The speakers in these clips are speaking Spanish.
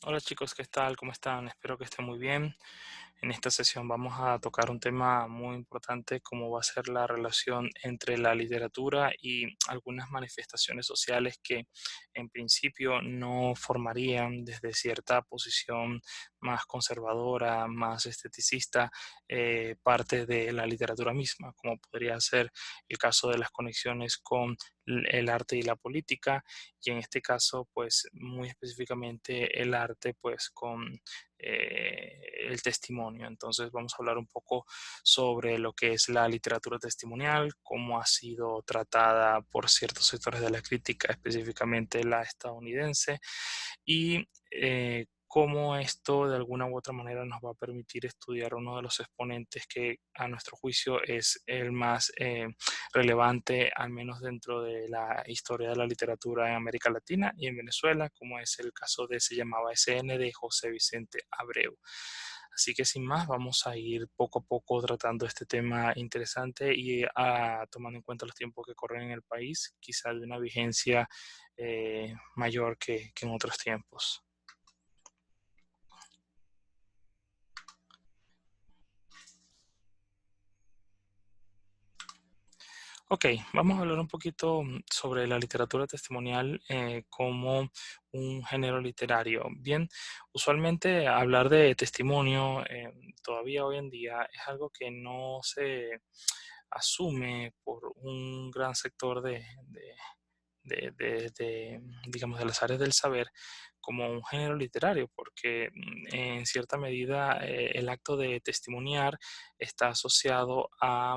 Hola chicos, ¿qué tal? ¿Cómo están? Espero que estén muy bien. En esta sesión vamos a tocar un tema muy importante, como va a ser la relación entre la literatura y algunas manifestaciones sociales que en principio no formarían desde cierta posición más conservadora, más esteticista, parte de la literatura misma, como podría ser el caso de las conexiones con el arte y la política, y en este caso, muy específicamente el arte, pues, con el testimonio. Entonces vamos a hablar un poco sobre lo que es la literatura testimonial, cómo ha sido tratada por ciertos sectores de la crítica, específicamente la estadounidense, y cómo esto de alguna u otra manera nos va a permitir estudiar uno de los exponentes que a nuestro juicio es el más relevante, al menos dentro de la historia de la literatura en América Latina y en Venezuela, como es el caso de Se llamaba SN de José Vicente Abreu. Así que sin más, vamos a ir poco a poco tratando este tema interesante y tomando en cuenta los tiempos que corren en el país, quizá de una vigencia mayor que en otros tiempos. Ok, vamos a hablar un poquito sobre la literatura testimonial como un género literario. Bien, usualmente hablar de testimonio todavía hoy en día es algo que no se asume por un gran sector digamos, de las áreas del saber como un género literario, porque en cierta medida el acto de testimoniar está asociado a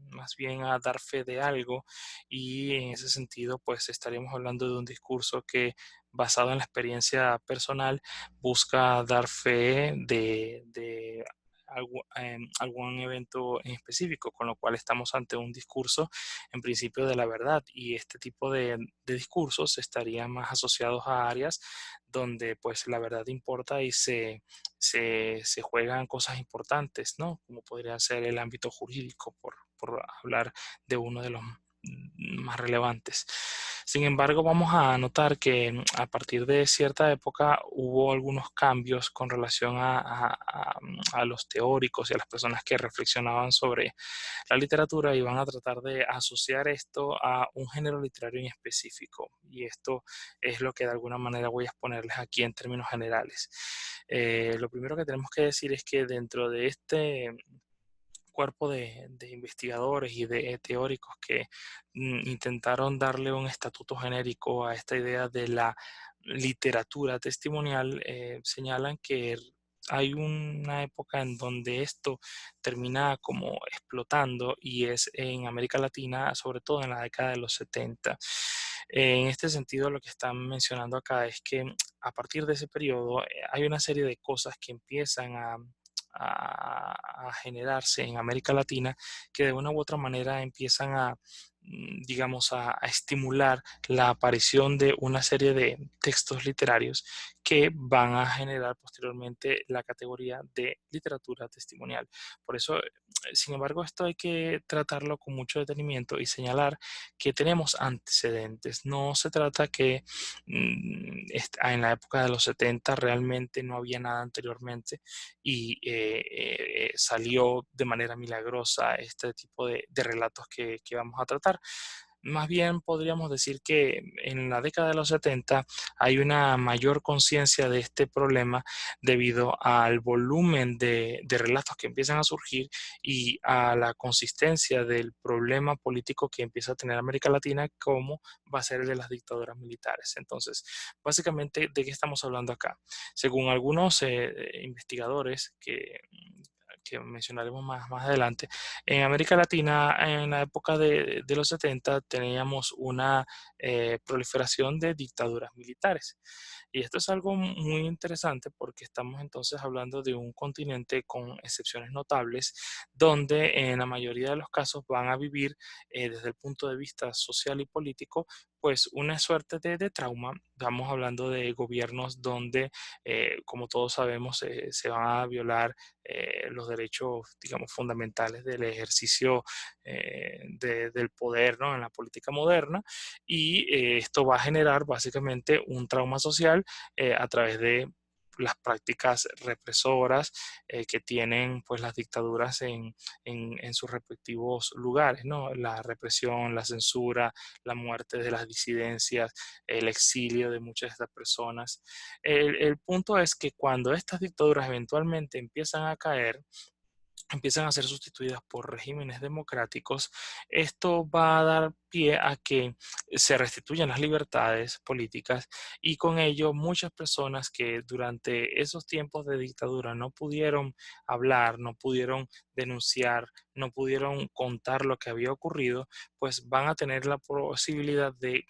más bien a dar fe de algo, y en ese sentido pues estaríamos hablando de un discurso que, basado en la experiencia personal, busca dar fe de algún evento en específico, con lo cual estamos ante un discurso en principio de la verdad, y este tipo de discursos estarían más asociados a áreas donde pues la verdad importa y se juegan cosas importantes, ¿no? Como podría ser el ámbito jurídico, por hablar de uno de los más relevantes. Sin embargo, vamos a notar que a partir de cierta época hubo algunos cambios con relación a los teóricos y a las personas que reflexionaban sobre la literatura, y van a tratar de asociar esto a un género literario en específico. Y esto es lo que de alguna manera voy a exponerles aquí en términos generales. Lo primero que tenemos que decir es que dentro de este cuerpo de investigadores y de teóricos que intentaron darle un estatuto genérico a esta idea de la literatura testimonial, señalan que hay una época en donde esto termina como explotando, y es en América Latina, sobre todo en la década de los 70. En este sentido, lo que están mencionando acá es que a partir de ese periodo hay una serie de cosas que empiezan a generarse en América Latina, que de una u otra manera empiezan digamos, a estimular la aparición de una serie de textos literarios que van a generar posteriormente la categoría de literatura testimonial. Por eso, sin embargo, esto hay que tratarlo con mucho detenimiento y señalar que tenemos antecedentes. No se trata que en la época de los 70 realmente no había nada anteriormente y salió de manera milagrosa este tipo de relatos que vamos a tratar. Más bien podríamos decir que en la década de los 70 hay una mayor conciencia de este problema debido al volumen de relatos que empiezan a surgir y a la consistencia del problema político que empieza a tener América Latina, como va a ser el de las dictaduras militares. Entonces, básicamente, ¿de qué estamos hablando acá? Según algunos investigadores que mencionaremos más adelante, en América Latina, en la época de los 70, teníamos una proliferación de dictaduras militares. Y esto es algo muy interesante porque estamos entonces hablando de un continente con excepciones notables, donde en la mayoría de los casos van a vivir desde el punto de vista social y político, pues una suerte de trauma. Estamos hablando de gobiernos donde, como todos sabemos, se van a violar los derechos, digamos, fundamentales del ejercicio del poder, ¿no? En la política moderna, y esto va a generar básicamente un trauma social a través de las prácticas represoras que tienen pues las dictaduras en sus respectivos lugares, ¿no? La represión, la censura, la muerte de las disidencias, el exilio de muchas de estas personas. El punto es que cuando estas dictaduras eventualmente empiezan a caer, empiezan a ser sustituidas por regímenes democráticos, esto va a dar pie a que se restituyan las libertades políticas y con ello muchas personas que durante esos tiempos de dictadura no pudieron hablar, no pudieron denunciar, no pudieron contar lo que había ocurrido, pues van a tener la posibilidad de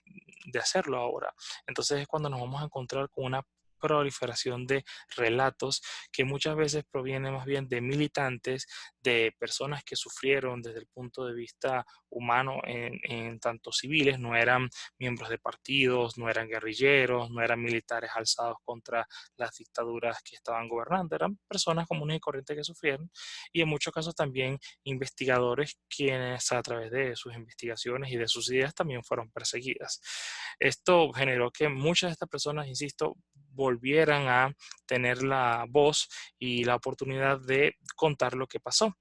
hacerlo ahora. Entonces es cuando nos vamos a encontrar con una proliferación de relatos que muchas veces provienen más bien de militantes, de personas que sufrieron desde el punto de vista humano en tanto civiles, no eran miembros de partidos, no eran guerrilleros, no eran militares alzados contra las dictaduras que estaban gobernando, eran personas comunes y corrientes que sufrieron y en muchos casos también investigadores quienes a través de sus investigaciones y de sus ideas también fueron perseguidas. Esto generó que muchas de estas personas, insisto, volvieran a tener la voz y la oportunidad de contar lo que pasó.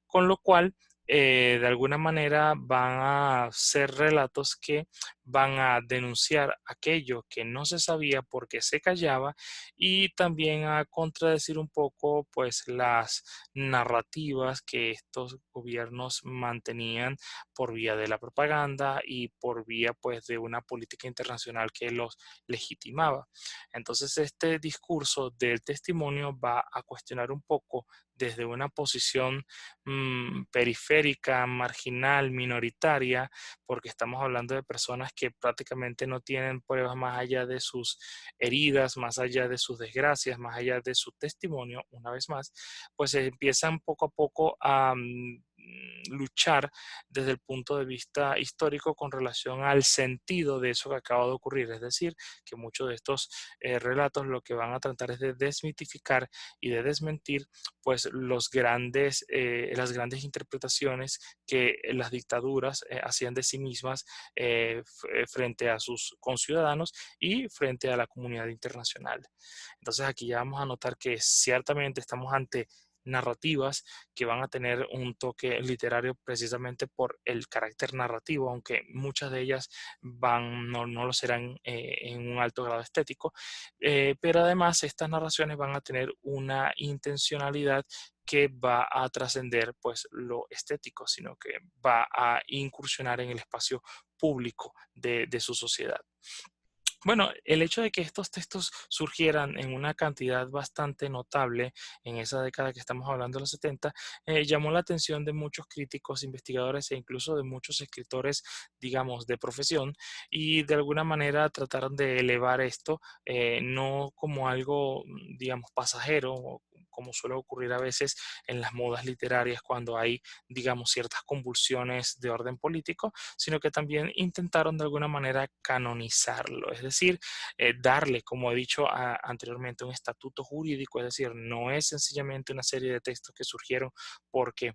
Con lo cual, de alguna manera van a ser relatos que van a denunciar aquello que no se sabía porque se callaba y también a contradecir un poco pues las narrativas que estos gobiernos mantenían por vía de la propaganda y por vía pues de una política internacional que los legitimaba. Entonces este discurso del testimonio va a cuestionar un poco desde una posición periférica, marginal, minoritaria, porque estamos hablando de personas que prácticamente no tienen pruebas más allá de sus heridas, más allá de sus desgracias, más allá de su testimonio, una vez más, pues empiezan poco a poco a luchar desde el punto de vista histórico con relación al sentido de eso que acaba de ocurrir. Es decir, que muchos de estos relatos lo que van a tratar es de desmitificar y de desmentir pues las grandes interpretaciones que las dictaduras hacían de sí mismas frente a sus conciudadanos y frente a la comunidad internacional. Entonces aquí ya vamos a notar que ciertamente estamos ante narrativas que van a tener un toque literario precisamente por el carácter narrativo, aunque muchas de ellas no lo serán en un alto grado estético, pero además estas narraciones van a tener una intencionalidad que va a trascender pues lo estético, sino que va a incursionar en el espacio público de su sociedad. Bueno, el hecho de que estos textos surgieran en una cantidad bastante notable en esa década que estamos hablando de los 70, llamó la atención de muchos críticos, investigadores e incluso de muchos escritores, digamos, de profesión, y de alguna manera trataron de elevar esto, no como algo, digamos, pasajero, o como suele ocurrir a veces en las modas literarias cuando hay, digamos, ciertas convulsiones de orden político, sino que también intentaron de alguna manera canonizarlo, es decir, darle, como he dicho anteriormente, un estatuto jurídico, es decir, no es sencillamente una serie de textos que surgieron porque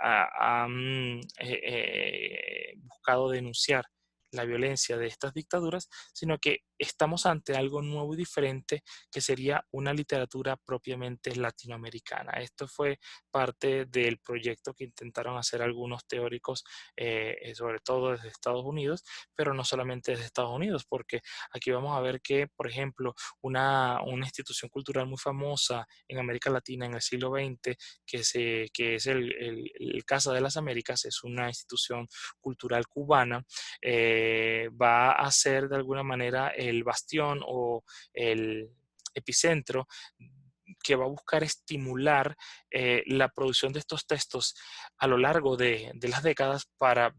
han buscado denunciar la violencia de estas dictaduras, sino que estamos ante algo nuevo y diferente que sería una literatura propiamente latinoamericana. Esto fue parte del proyecto que intentaron hacer algunos teóricos, sobre todo desde Estados Unidos, pero no solamente desde Estados Unidos, porque aquí vamos a ver que, por ejemplo, una institución cultural muy famosa en América Latina en el siglo XX, que es el Casa de las Américas, es una institución cultural cubana, va a ser de alguna manera el bastión o el epicentro que va a buscar estimular la producción de estos textos a lo largo de las décadas para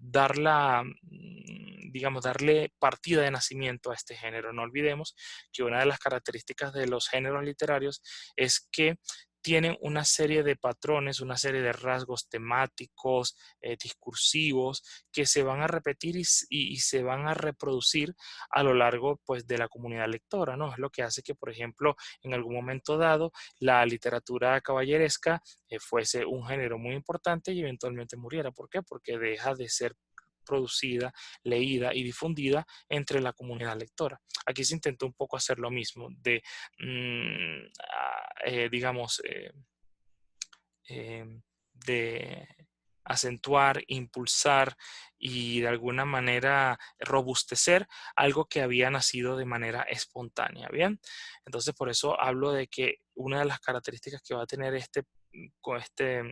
digamos, darle partida de nacimiento a este género. No olvidemos que una de las características de los géneros literarios es que tienen una serie de patrones, una serie de rasgos temáticos, discursivos, que se van a repetir y se van a reproducir a lo largo pues, de la comunidad lectora, ¿no? Es lo que hace que, por ejemplo, en algún momento dado, la literatura caballeresca fuese un género muy importante y eventualmente muriera. ¿Por qué? Porque deja de ser producida, leída y difundida entre la comunidad lectora. Aquí se intentó un poco hacer lo mismo, de, digamos, de acentuar, impulsar y de alguna manera robustecer algo que había nacido de manera espontánea, ¿bien? Entonces, por eso hablo de que una de las características que va a tener con esta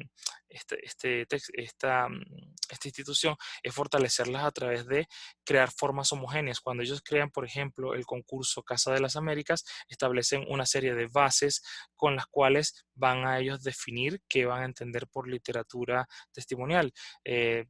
institución es fortalecerlas a través de crear formas homogéneas. Cuando ellos crean, por ejemplo, el concurso Casa de las Américas, establecen una serie de bases con las cuales van a ellos definir qué van a entender por literatura testimonial. Eh,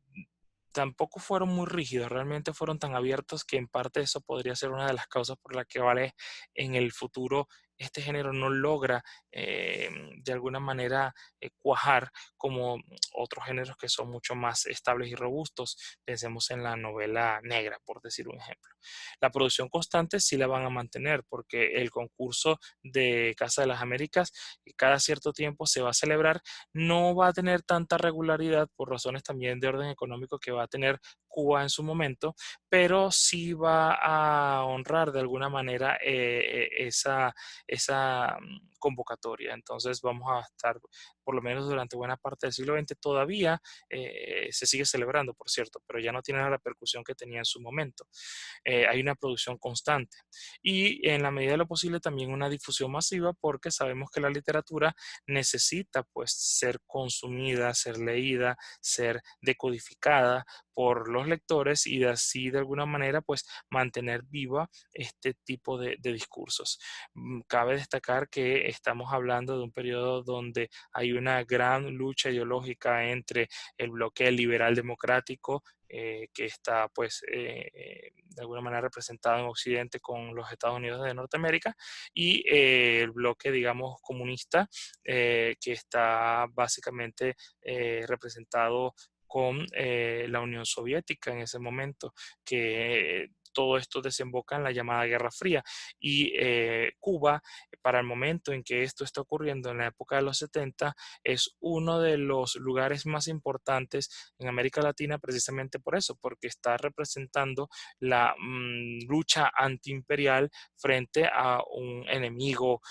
Tampoco fueron muy rígidos, realmente fueron tan abiertos que en parte eso podría ser una de las causas por las que vale en el futuro este género no logra de alguna manera cuajar como otros géneros que son mucho más estables y robustos. Pensemos en la novela negra, por decir un ejemplo. La producción constante sí la van a mantener porque el concurso de Casa de las Américas cada cierto tiempo se va a celebrar, no va a tener tanta regularidad por razones también de orden económico que va a tener Cuba en su momento, pero sí va a honrar de alguna manera esa convocatoria. Entonces vamos a estar, por lo menos durante buena parte del siglo XX, todavía se sigue celebrando, por cierto, pero ya no tiene la repercusión que tenía en su momento. Hay una producción constante y en la medida de lo posible también una difusión masiva porque sabemos que la literatura necesita pues ser consumida, ser leída, ser decodificada por los lectores y de así de alguna manera pues mantener viva este tipo de discursos. Cabe destacar que estamos hablando de un periodo donde hay una gran lucha ideológica entre el bloque liberal democrático que está pues de alguna manera representado en Occidente con los Estados Unidos de Norteamérica y el bloque digamos comunista que está básicamente representado con la Unión Soviética en ese momento, que todo esto desemboca en la llamada Guerra Fría. Y Cuba, para el momento en que esto está ocurriendo, en la época de los 70, es uno de los lugares más importantes en América Latina precisamente por eso, porque está representando la lucha antiimperial frente a un enemigo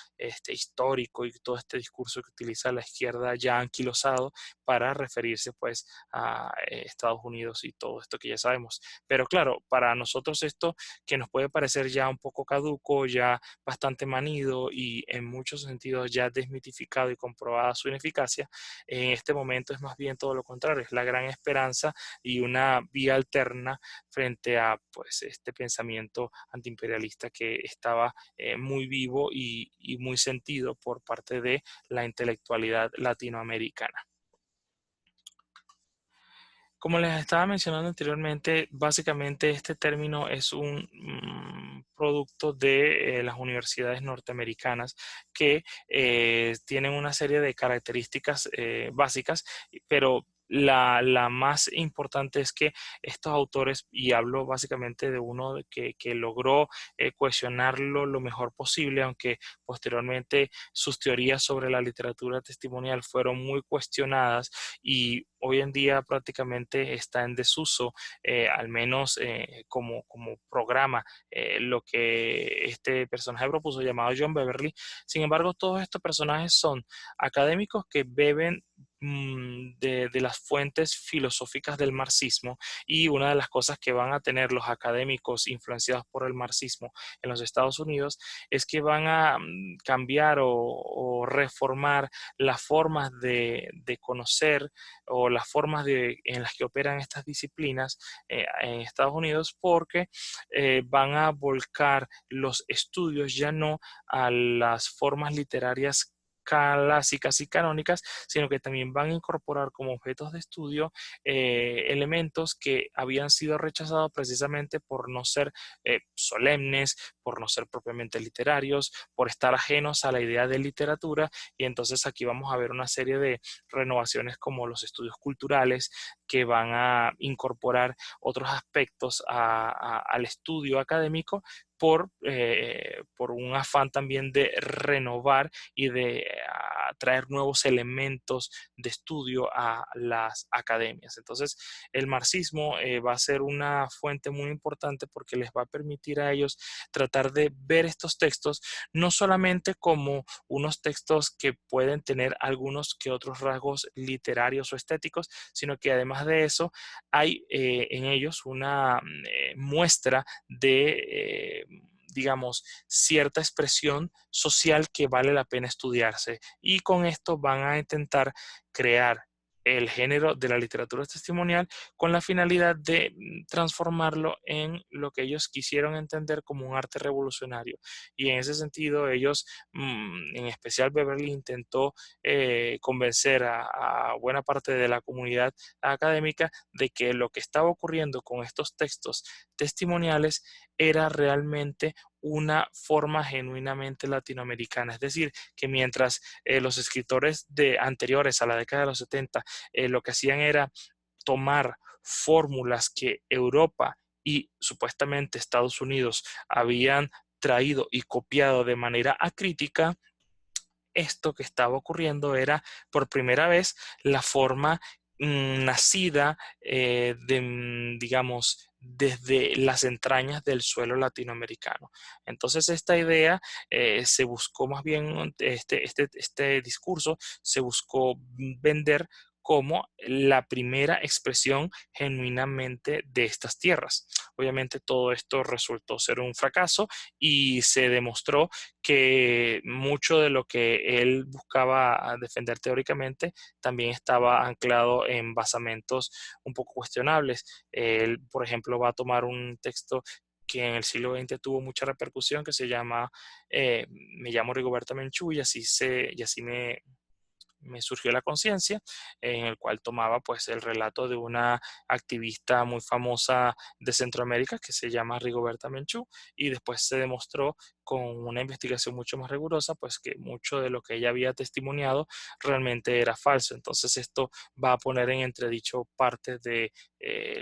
histórico y todo este discurso que utiliza la izquierda ya anquilosado para referirse pues a Estados Unidos y todo esto que ya sabemos. Pero claro, para nosotros esto que nos puede parecer ya un poco caduco, ya bastante manido y en muchos sentidos ya desmitificado y comprobada su ineficacia, en este momento es más bien todo lo contrario, es la gran esperanza y una vía alterna frente a pues este pensamiento antiimperialista que estaba muy vivo y muy sentido por parte de la intelectualidad latinoamericana. Como les estaba mencionando anteriormente, básicamente este término es un producto de las universidades norteamericanas que tienen una serie de características básicas, pero la más importante es que estos autores, y hablo básicamente de uno que logró cohesionarlo lo mejor posible, aunque posteriormente sus teorías sobre la literatura testimonial fueron muy cuestionadas y hoy en día prácticamente está en desuso, al menos como programa, lo que este personaje propuso llamado John Beverly. Sin embargo, todos estos personajes son académicos que beben de las fuentes filosóficas del marxismo y una de las cosas que van a tener los académicos influenciados por el marxismo en los Estados Unidos es que van a cambiar o reformar las formas de conocer o las formas en las que operan estas disciplinas en Estados Unidos porque van a volcar los estudios ya no a las formas literarias clásicas y canónicas, sino que también van a incorporar como objetos de estudio elementos que habían sido rechazados precisamente por no ser solemnes, por no ser propiamente literarios, por estar ajenos a la idea de literatura, y entonces aquí vamos a ver una serie de renovaciones como los estudios culturales que van a incorporar otros aspectos al estudio académico por un afán también de renovar y de traer nuevos elementos de estudio a las academias. Entonces, el marxismo va a ser una fuente muy importante porque les va a permitir a ellos tratar de ver estos textos no solamente como unos textos que pueden tener algunos que otros rasgos literarios o estéticos, sino que además de eso hay en ellos una muestra de, digamos, cierta expresión social que vale la pena estudiarse. Y con esto van a intentar crear el género de la literatura testimonial con la finalidad de transformarlo en lo que ellos quisieron entender como un arte revolucionario. Y en ese sentido, ellos, en especial Beverly, intentó convencer a buena parte de la comunidad académica de que lo que estaba ocurriendo con estos textos testimoniales era realmente una forma genuinamente latinoamericana. Es decir, que mientras los escritores anteriores a la década de los 70 lo que hacían era tomar fórmulas que Europa y supuestamente Estados Unidos habían traído y copiado de manera acrítica, esto que estaba ocurriendo era por primera vez la forma nacida digamos, desde las entrañas del suelo latinoamericano. Entonces esta idea se buscó más bien, este discurso se buscó vender como la primera expresión genuinamente de estas tierras. Obviamente todo esto resultó ser un fracaso y se demostró que mucho de lo que él buscaba defender teóricamente también estaba anclado en basamentos un poco cuestionables. Él, por ejemplo, va a tomar un texto que en el siglo XX tuvo mucha repercusión, que se llama Me llamo Rigoberta Menchú y así me surgió la conciencia, en el cual tomaba pues el relato de una activista muy famosa de Centroamérica que se llama Rigoberta Menchú, y después se demostró con una investigación mucho más rigurosa pues que mucho de lo que ella había testimoniado realmente era falso. Entonces esto va a poner en entredicho parte de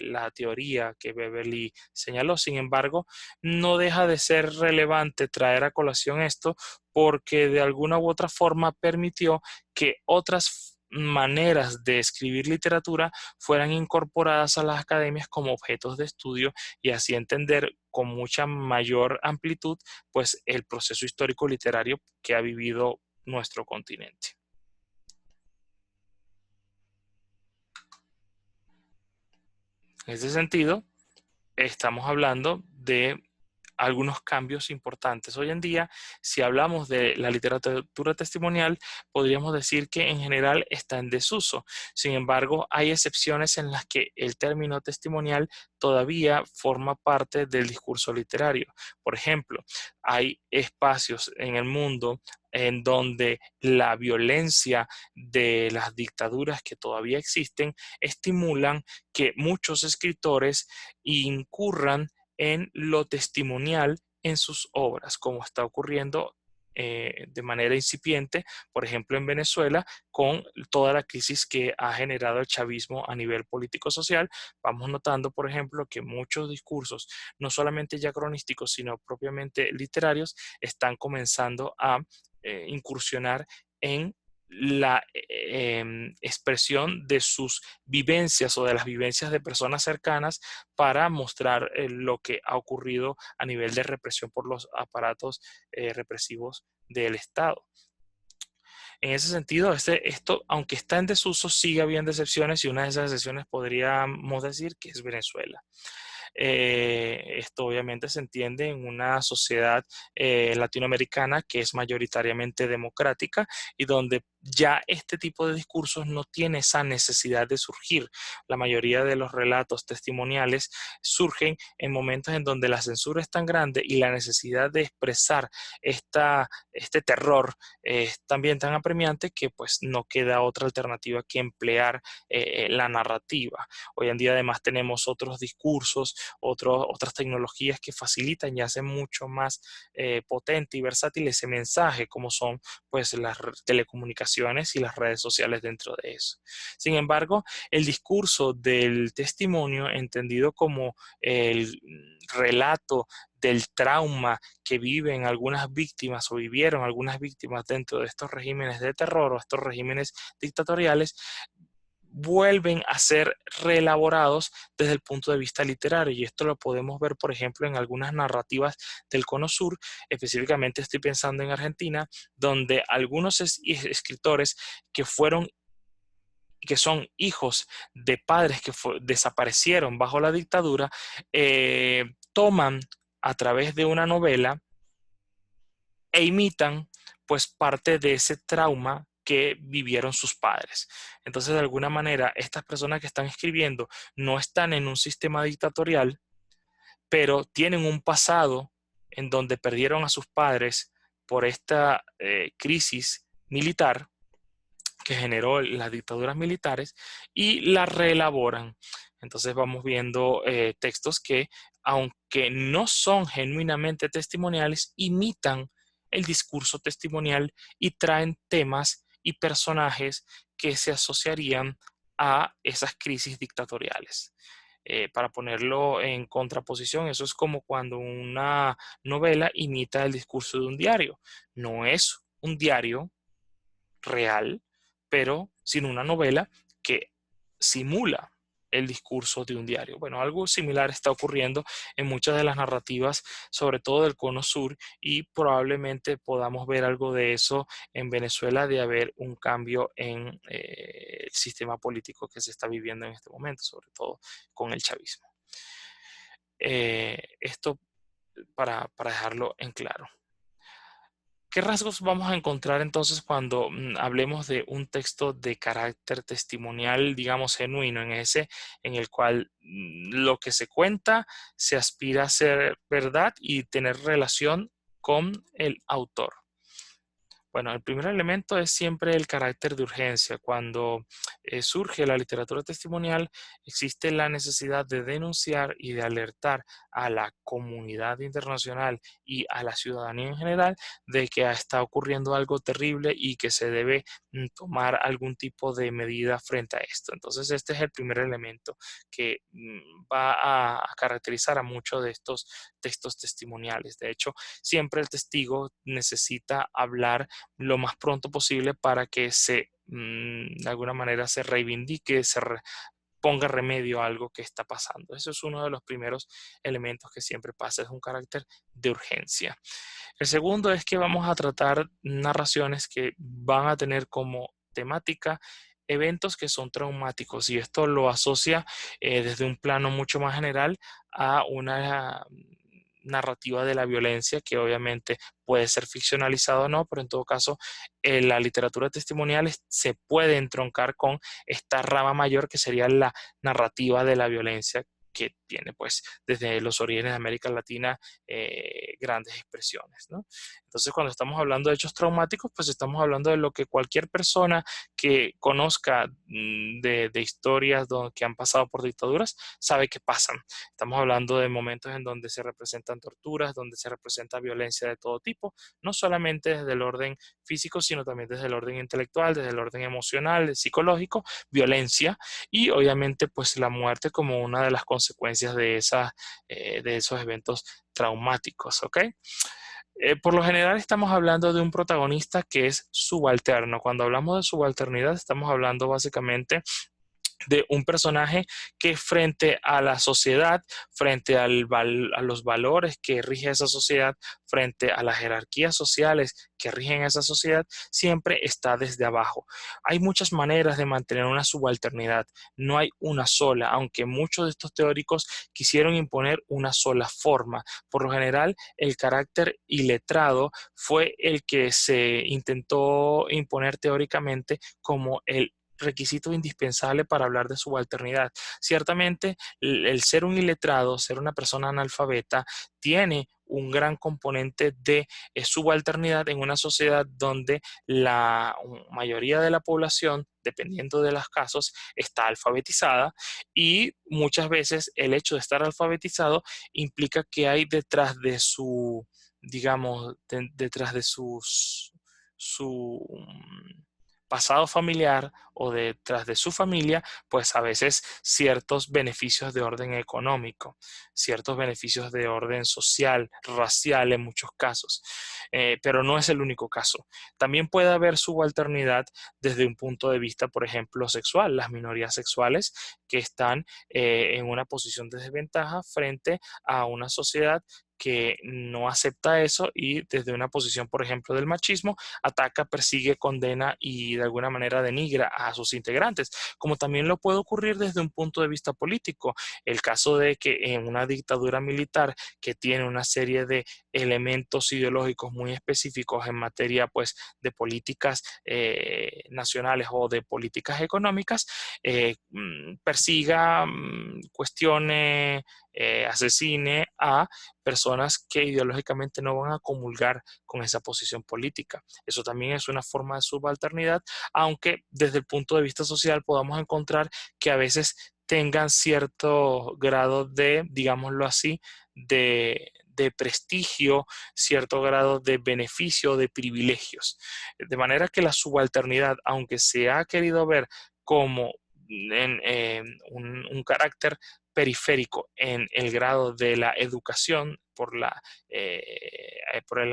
la teoría que Beverly señaló. Sin embargo, no deja de ser relevante traer a colación esto porque de alguna u otra forma permitió que otras maneras de escribir literatura fueran incorporadas a las academias como objetos de estudio y así entender con mucha mayor amplitud pues el proceso histórico literario que ha vivido nuestro continente. En ese sentido, estamos hablando de algunos cambios importantes. Hoy en día, si hablamos de la literatura testimonial, podríamos decir que en general está en desuso. Sin embargo, hay excepciones en las que el término testimonial todavía forma parte del discurso literario. Por ejemplo, hay espacios en el mundo en donde la violencia de las dictaduras que todavía existen estimulan que muchos escritores incurran en lo testimonial en sus obras, como está ocurriendo de manera incipiente, por ejemplo, en Venezuela, con toda la crisis que ha generado el chavismo a nivel político-social. Vamos notando, por ejemplo, que muchos discursos, no solamente ya cronísticos, sino propiamente literarios, están comenzando a incursionar en la expresión de sus vivencias o de las vivencias de personas cercanas para mostrar lo que ha ocurrido a nivel de represión por los aparatos represivos del Estado. En ese sentido, esto, aunque está en desuso, sigue habiendo excepciones y una de esas excepciones podríamos decir que es Venezuela. Esto obviamente se entiende en una sociedad latinoamericana que es mayoritariamente democrática y donde ya este tipo de discursos no tiene esa necesidad de surgir. La mayoría de los relatos testimoniales surgen en momentos en donde la censura es tan grande y la necesidad de expresar este terror es también tan apremiante que pues no queda otra alternativa que emplear la narrativa. Hoy en día además tenemos otros discursos, otras tecnologías que facilitan y hacen mucho más potente y versátil ese mensaje, como son pues las telecomunicaciones comunicaciones y las redes sociales dentro de eso. Sin embargo, el discurso del testimonio, entendido como el relato del trauma que viven algunas víctimas o vivieron algunas víctimas dentro de estos regímenes de terror o estos regímenes dictatoriales, vuelven a ser reelaborados desde el punto de vista literario. Y esto lo podemos ver, por ejemplo, en algunas narrativas del Cono Sur. Específicamente estoy pensando en Argentina, donde algunos escritores que fueron que son hijos de padres que desaparecieron bajo la dictadura, toman a través de una novela e imitan pues parte de ese trauma que vivieron sus padres. Entonces, de alguna manera, estas personas que están escribiendo no están en un sistema dictatorial, pero tienen un pasado en donde perdieron a sus padres por esta crisis militar que generó las dictaduras militares y la reelaboran. Entonces vamos viendo textos que, aunque no son genuinamente testimoniales, imitan el discurso testimonial y traen temas y personajes que se asociarían a esas crisis dictatoriales. Para ponerlo en contraposición, eso es como cuando una novela imita el discurso de un diario. No es un diario real, pero sin una novela que simula el discurso de un diario. Bueno, algo similar está ocurriendo en muchas de las narrativas, sobre todo del Cono Sur, y probablemente podamos ver algo de eso en Venezuela, de haber un cambio en el sistema político que se está viviendo en este momento, sobre todo con el chavismo. Esto para dejarlo en claro. ¿Qué rasgos vamos a encontrar entonces cuando hablemos de un texto de carácter testimonial, digamos, genuino, en ese en el cual lo que se cuenta se aspira a ser verdad y tener relación con el autor? Bueno, el primer elemento es siempre el carácter de urgencia. Cuando surge la literatura testimonial, existe la necesidad de denunciar y de alertar a la comunidad internacional y a la ciudadanía en general de que está ocurriendo algo terrible y que se debe tomar algún tipo de medida frente a esto. Entonces, este es el primer elemento que va a caracterizar a muchos de estos textos testimoniales. De hecho, siempre el testigo necesita hablar lo más pronto posible para que de alguna manera se reivindique, ponga remedio a algo que está pasando. Eso es uno de los primeros elementos que siempre pasa, es un carácter de urgencia. El segundo es que vamos a tratar narraciones que van a tener como temática eventos que son traumáticos, y esto lo asocia desde un plano mucho más general a una narrativa de la violencia, que obviamente puede ser ficcionalizado o no, pero en todo caso la literatura testimonial se puede entroncar con esta rama mayor que sería la narrativa de la violencia, que tiene pues desde los orígenes de América Latina grandes expresiones, ¿no? Entonces, cuando estamos hablando de hechos traumáticos, pues estamos hablando de lo que cualquier persona que conozca de historias que han pasado por dictaduras sabe que pasan. Estamos hablando de momentos en donde se representan torturas, donde se representa violencia de todo tipo, no solamente desde el orden físico, sino también desde el orden intelectual, desde el orden emocional, psicológico, violencia y obviamente pues la muerte como una de las consecuencias de esos eventos traumáticos, ¿ok? Por lo general estamos hablando de un protagonista que es subalterno. Cuando hablamos de subalternidad estamos hablando básicamente de un personaje que frente a la sociedad, frente a los valores que rige esa sociedad, frente a las jerarquías sociales que rigen esa sociedad, siempre está desde abajo. Hay muchas maneras de mantener una subalternidad, no hay una sola, aunque muchos de estos teóricos quisieron imponer una sola forma. Por lo general, el carácter iletrado fue el que se intentó imponer teóricamente como el requisito indispensable para hablar de subalternidad. Ciertamente, el ser un iletrado, ser una persona analfabeta, tiene un gran componente de subalternidad en una sociedad donde la mayoría de la población, dependiendo de los casos, está alfabetizada, y muchas veces el hecho de estar alfabetizado implica que hay detrás de su, digamos, detrás de su pasado familiar o detrás de su familia, pues a veces ciertos beneficios de orden económico, ciertos beneficios de orden social, racial en muchos casos. Pero no es el único caso. También puede haber subalternidad desde un punto de vista, por ejemplo, sexual. Las minorías sexuales que están en una posición de desventaja frente a una sociedad que no acepta eso y desde una posición, por ejemplo, del machismo, ataca, persigue, condena y de alguna manera denigra a sus integrantes, como también lo puede ocurrir desde un punto de vista político. El caso de que en una dictadura militar que tiene una serie de elementos ideológicos muy específicos en materia, pues, de políticas nacionales o de políticas económicas, persiga, cuestione, asesine a personas que ideológicamente no van a comulgar con esa posición política. Eso también es una forma de subalternidad, aunque desde el punto de vista social podamos encontrar que a veces tengan cierto grado de, digámoslo así, de prestigio, cierto grado de beneficio, de privilegios. De manera que la subalternidad, aunque se ha querido ver como un carácter periférico en el grado de la educación por el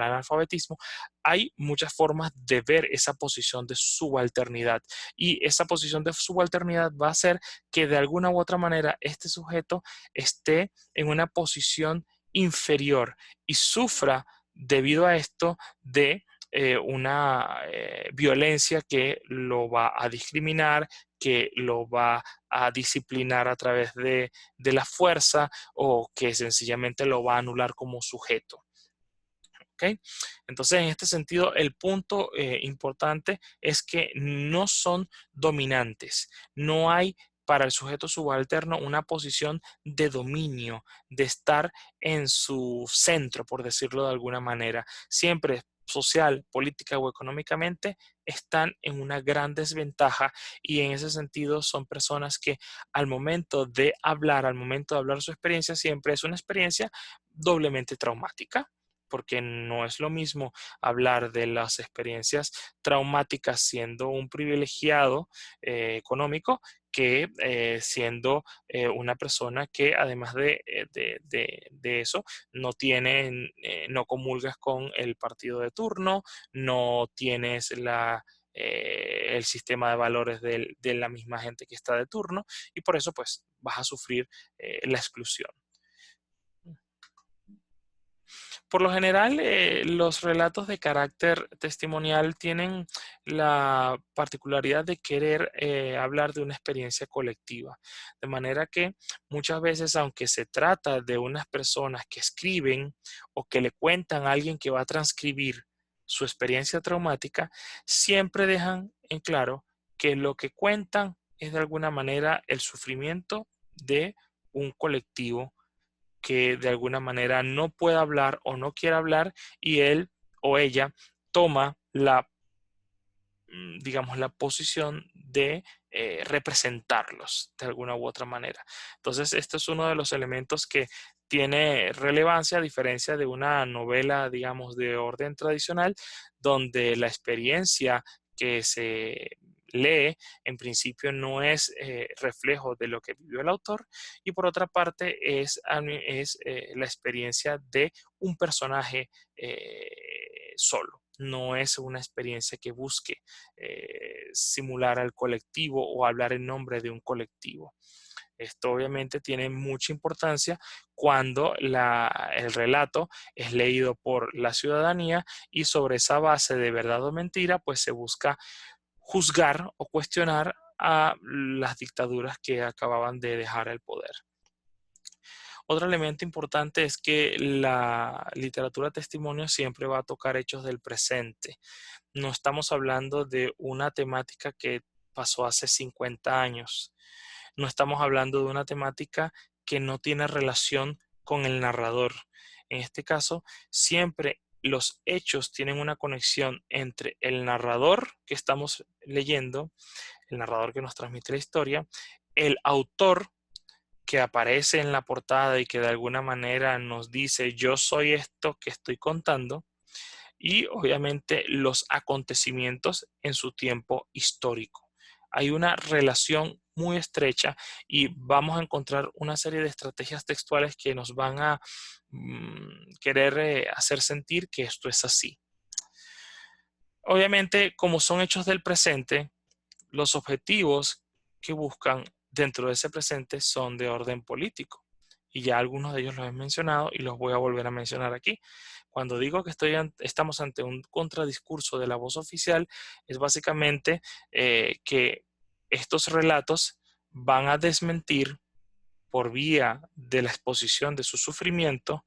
analfabetismo, hay muchas formas de ver esa posición de subalternidad y esa posición de subalternidad va a hacer que de alguna u otra manera este sujeto esté en una posición inferior y sufra debido a esto de una violencia que lo va a discriminar, que lo va a disciplinar a través de la fuerza o que sencillamente lo va a anular como sujeto. ¿Okay? Entonces, en este sentido, el punto importante es que no son dominantes. No hay para el sujeto subalterno una posición de dominio, de estar en su centro, por decirlo de alguna manera. Siempre social, política o económicamente están en una gran desventaja y en ese sentido son personas que al momento de hablar, su experiencia, siempre es una experiencia doblemente traumática, porque no es lo mismo hablar de las experiencias traumáticas siendo un privilegiado económico que siendo una persona que además de eso no tiene, no comulgas con el partido de turno, no tienes el sistema de valores de la misma gente que está de turno y por eso pues vas a sufrir la exclusión. Por lo general, los relatos de carácter testimonial tienen la particularidad de querer hablar de una experiencia colectiva. De manera que muchas veces, aunque se trata de unas personas que escriben o que le cuentan a alguien que va a transcribir su experiencia traumática, siempre dejan en claro que lo que cuentan es de alguna manera el sufrimiento de un colectivo que de alguna manera no pueda hablar o no quiera hablar y él o ella toma digamos, la posición de representarlos de alguna u otra manera. Entonces, esto es uno de los elementos que tiene relevancia a diferencia de una novela, digamos, de orden tradicional, donde la experiencia que se lee en principio no es reflejo de lo que vivió el autor y por otra parte es la experiencia de un personaje solo. No es una experiencia que busque simular al colectivo o hablar en nombre de un colectivo. Esto obviamente tiene mucha importancia cuando el relato es leído por la ciudadanía y sobre esa base de verdad o mentira, pues se busca juzgar o cuestionar a las dictaduras que acababan de dejar el poder. Otro elemento importante es que la literatura testimonio siempre va a tocar hechos del presente. No estamos hablando de una temática que pasó hace 50 años. No estamos hablando de una temática que no tiene relación con el narrador. En este caso, siempre los hechos tienen una conexión entre el narrador que estamos leyendo, el narrador que nos transmite la historia, el autor que aparece en la portada y que de alguna manera nos dice yo soy esto que estoy contando y obviamente los acontecimientos en su tiempo histórico. Hay una relación muy estrecha y vamos a encontrar una serie de estrategias textuales que nos van a querer hacer sentir que esto es así. Obviamente, como son hechos del presente, los objetivos que buscan dentro de ese presente son de orden político. Y ya algunos de ellos los he mencionado y los voy a volver a mencionar aquí. Cuando digo que estamos ante un contradiscurso de la voz oficial, es básicamente que estos relatos van a desmentir por vía de la exposición de su sufrimiento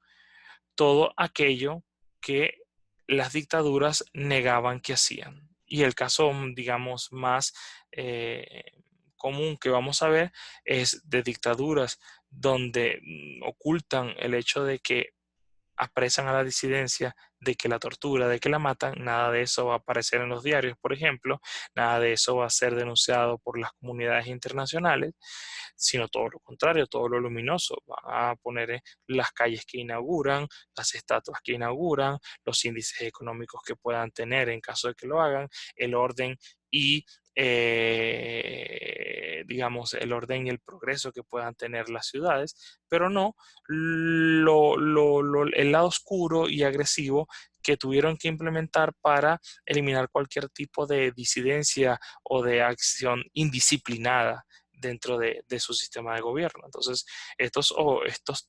todo aquello que las dictaduras negaban que hacían. Y el caso, digamos, más común que vamos a ver es de dictaduras donde ocultan el hecho de que apresan a la disidencia, de que la tortura, de que la matan. Nada de eso va a aparecer en los diarios, por ejemplo, nada de eso va a ser denunciado por las comunidades internacionales, sino todo lo contrario, todo lo luminoso. Van a poner las calles que inauguran, las estatuas que inauguran, los índices económicos que puedan tener en caso de que lo hagan, el orden y digamos, el orden y el progreso que puedan tener las ciudades, pero no el lado oscuro y agresivo que tuvieron que implementar para eliminar cualquier tipo de disidencia o de acción indisciplinada dentro de su sistema de gobierno. Entonces, estos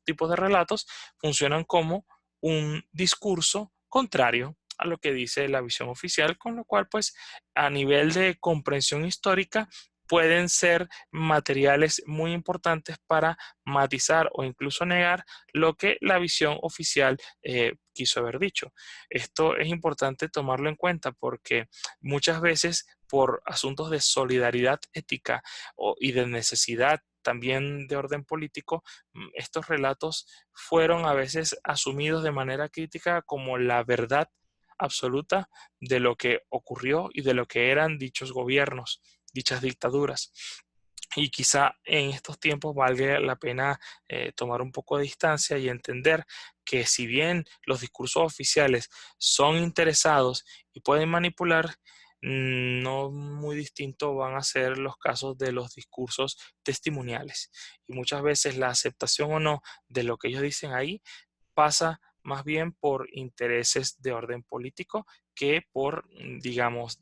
tipos de relatos funcionan como un discurso contrario a lo que dice la visión oficial, con lo cual, pues, a nivel de comprensión histórica, pueden ser materiales muy importantes para matizar o incluso negar lo que la visión oficial quiso haber dicho. Esto es importante tomarlo en cuenta porque muchas veces por asuntos de solidaridad ética y de necesidad también de orden político, estos relatos fueron a veces asumidos de manera crítica como la verdad absoluta de lo que ocurrió y de lo que eran dichos gobiernos, dichas dictaduras. Y quizá en estos tiempos valga la pena tomar un poco de distancia y entender que si bien los discursos oficiales son interesados y pueden manipular, no muy distinto van a ser los casos de los discursos testimoniales. Y muchas veces la aceptación o no de lo que ellos dicen ahí pasa más bien por intereses de orden político que por, digamos,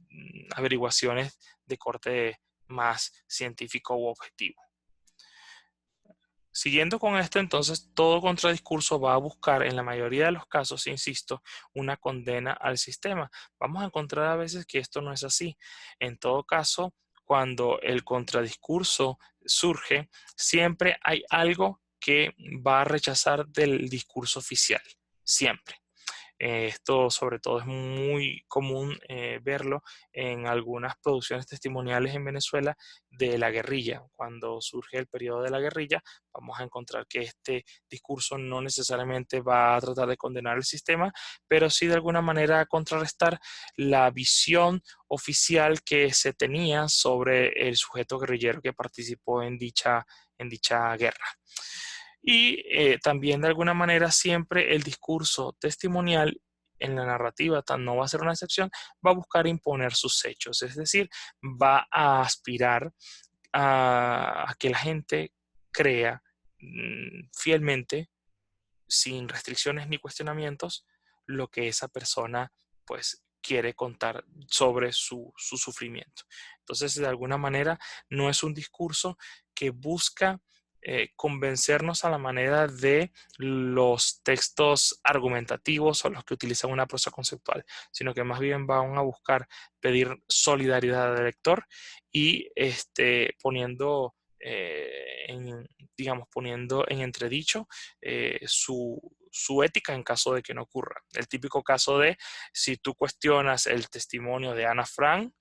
averiguaciones de corte más científico u objetivo. Siguiendo con esto, entonces, todo contradiscurso va a buscar, en la mayoría de los casos, insisto, una condena al sistema. Vamos a encontrar a veces que esto no es así. En todo caso, cuando el contradiscurso surge, siempre hay algo que va a rechazar del discurso oficial. Siempre. Esto sobre todo es muy común verlo en algunas producciones testimoniales en Venezuela de la guerrilla. Cuando surge el periodo de la guerrilla, vamos a encontrar que este discurso no necesariamente va a tratar de condenar el sistema, pero sí de alguna manera contrarrestar la visión oficial que se tenía sobre el sujeto guerrillero que participó en dicha guerra. Y también de alguna manera siempre el discurso testimonial en la narrativa, no va a ser una excepción, va a buscar imponer sus hechos, es decir, va a aspirar a que la gente crea fielmente, sin restricciones ni cuestionamientos, lo que esa persona pues quiere contar sobre su sufrimiento. Entonces, de alguna manera, no es un discurso que busca convencernos a la manera de los textos argumentativos o los que utilizan una prosa conceptual, sino que más bien van a buscar pedir solidaridad al lector y digamos, poniendo en entredicho su ética en caso de que no ocurra. El típico caso de si tú cuestionas el testimonio de Ana Frank,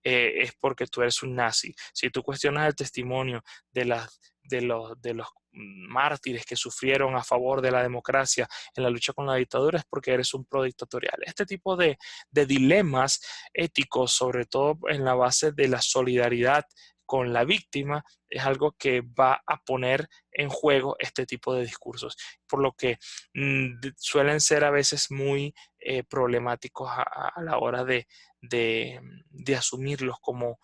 es porque tú eres un nazi. Si tú cuestionas el testimonio de los mártires que sufrieron a favor de la democracia en la lucha con la dictadura, es porque eres un prodictatorial. Este tipo de dilemas éticos, sobre todo en la base de la solidaridad con la víctima, es algo que va a poner en juego este tipo de discursos, por lo que suelen ser a veces muy problemáticos a la hora de asumirlos como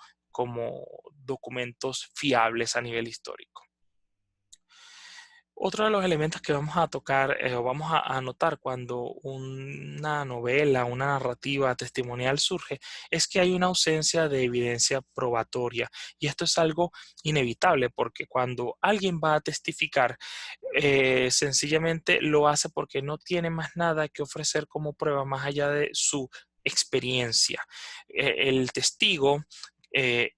documentos fiables a nivel histórico. Otro de los elementos que vamos a tocar o vamos a notar cuando una novela, una narrativa testimonial surge, es que hay una ausencia de evidencia probatoria. Y esto es algo inevitable porque cuando alguien va a testificar, sencillamente lo hace porque no tiene más nada que ofrecer como prueba más allá de su experiencia. El testigo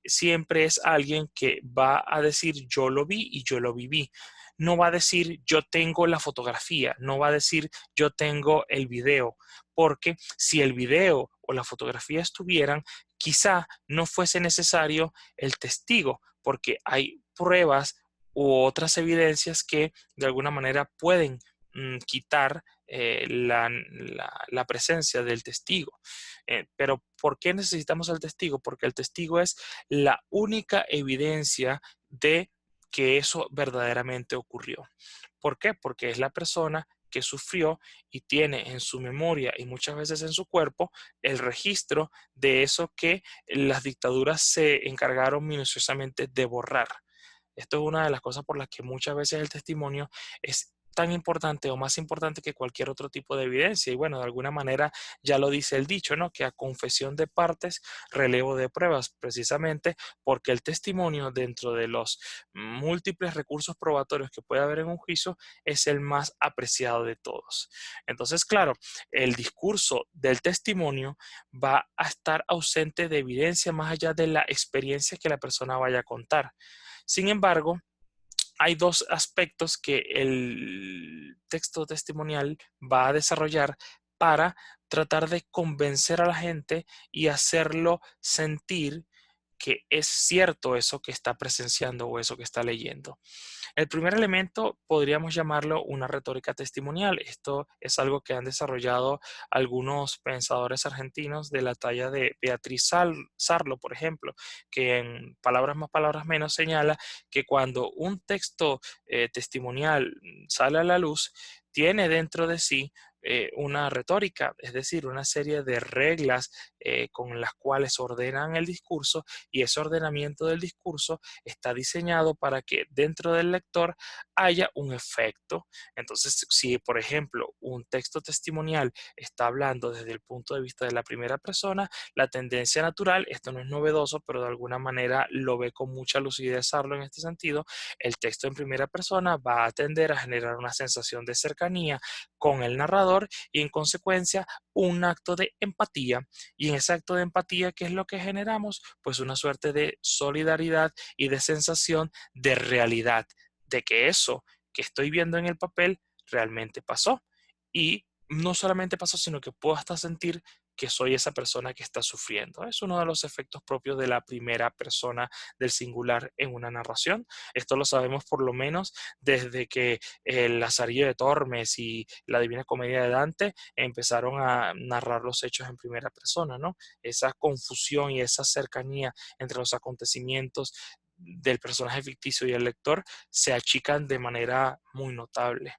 siempre es alguien que va a decir yo lo vi y yo lo viví. No va a decir yo tengo la fotografía, no va a decir yo tengo el video, porque si el video o la fotografía estuvieran, quizá no fuese necesario el testigo, porque hay pruebas u otras evidencias que de alguna manera pueden quitar la presencia del testigo. Pero ¿por qué necesitamos el testigo? Porque el testigo es la única evidencia de que eso verdaderamente ocurrió. ¿Por qué? Porque es la persona que sufrió y tiene en su memoria y muchas veces en su cuerpo el registro de eso que las dictaduras se encargaron minuciosamente de borrar. Esto es una de las cosas por las que muchas veces el testimonio es tan importante o más importante que cualquier otro tipo de evidencia. Y bueno, de alguna manera ya lo dice el dicho, ¿no? Que a confesión de partes, relevo de pruebas, precisamente porque el testimonio dentro de los múltiples recursos probatorios que puede haber en un juicio es el más apreciado de todos. Entonces, claro, el discurso del testimonio va a estar ausente de evidencia más allá de la experiencia que la persona vaya a contar. Sin embargo, hay dos aspectos que el texto testimonial va a desarrollar para tratar de convencer a la gente y hacerlo sentir que es cierto eso que está presenciando o eso que está leyendo. El primer elemento podríamos llamarlo una retórica testimonial. Esto es algo que han desarrollado algunos pensadores argentinos de la talla de Beatriz Sarlo, por ejemplo, que en palabras más, palabras menos señala que cuando un texto testimonial sale a la luz, tiene dentro de sí una retórica, es decir, una serie de reglas con las cuales ordenan el discurso, y ese ordenamiento del discurso está diseñado para que dentro del lector haya un efecto. Entonces, si por ejemplo un texto testimonial está hablando desde el punto de vista de la primera persona, la tendencia natural, esto no es novedoso, pero de alguna manera lo ve con mucha lucidez Sarlo en este sentido, el texto en primera persona va a tender a generar una sensación de cercanía con el narrador y en consecuencia un acto de empatía. Y en ese acto de empatía, ¿qué es lo que generamos? Pues una suerte de solidaridad y de sensación de realidad, de que eso que estoy viendo en el papel realmente pasó. Y no solamente pasó, sino que puedo hasta sentir que soy esa persona que está sufriendo. Es uno de los efectos propios de la primera persona del singular en una narración. Esto lo sabemos por lo menos desde que el Lazarillo de Tormes y la Divina Comedia de Dante empezaron a narrar los hechos en primera persona, ¿no? Esa confusión y esa cercanía entre los acontecimientos del personaje ficticio y el lector se achican de manera muy notable.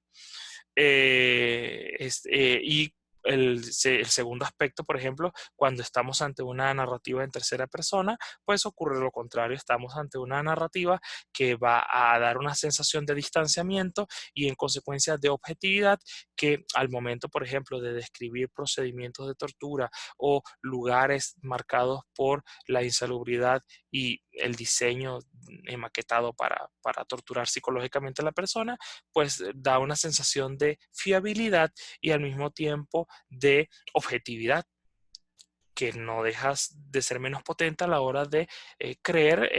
Y el segundo aspecto, por ejemplo, cuando estamos ante una narrativa en tercera persona, pues ocurre lo contrario, estamos ante una narrativa que va a dar una sensación de distanciamiento y en consecuencia de objetividad que al momento, por ejemplo, de describir procedimientos de tortura o lugares marcados por la insalubridad y el diseño maquetado para torturar psicológicamente a la persona, pues da una sensación de fiabilidad y al mismo tiempo de objetividad, que no dejas de ser menos potente a la hora de creer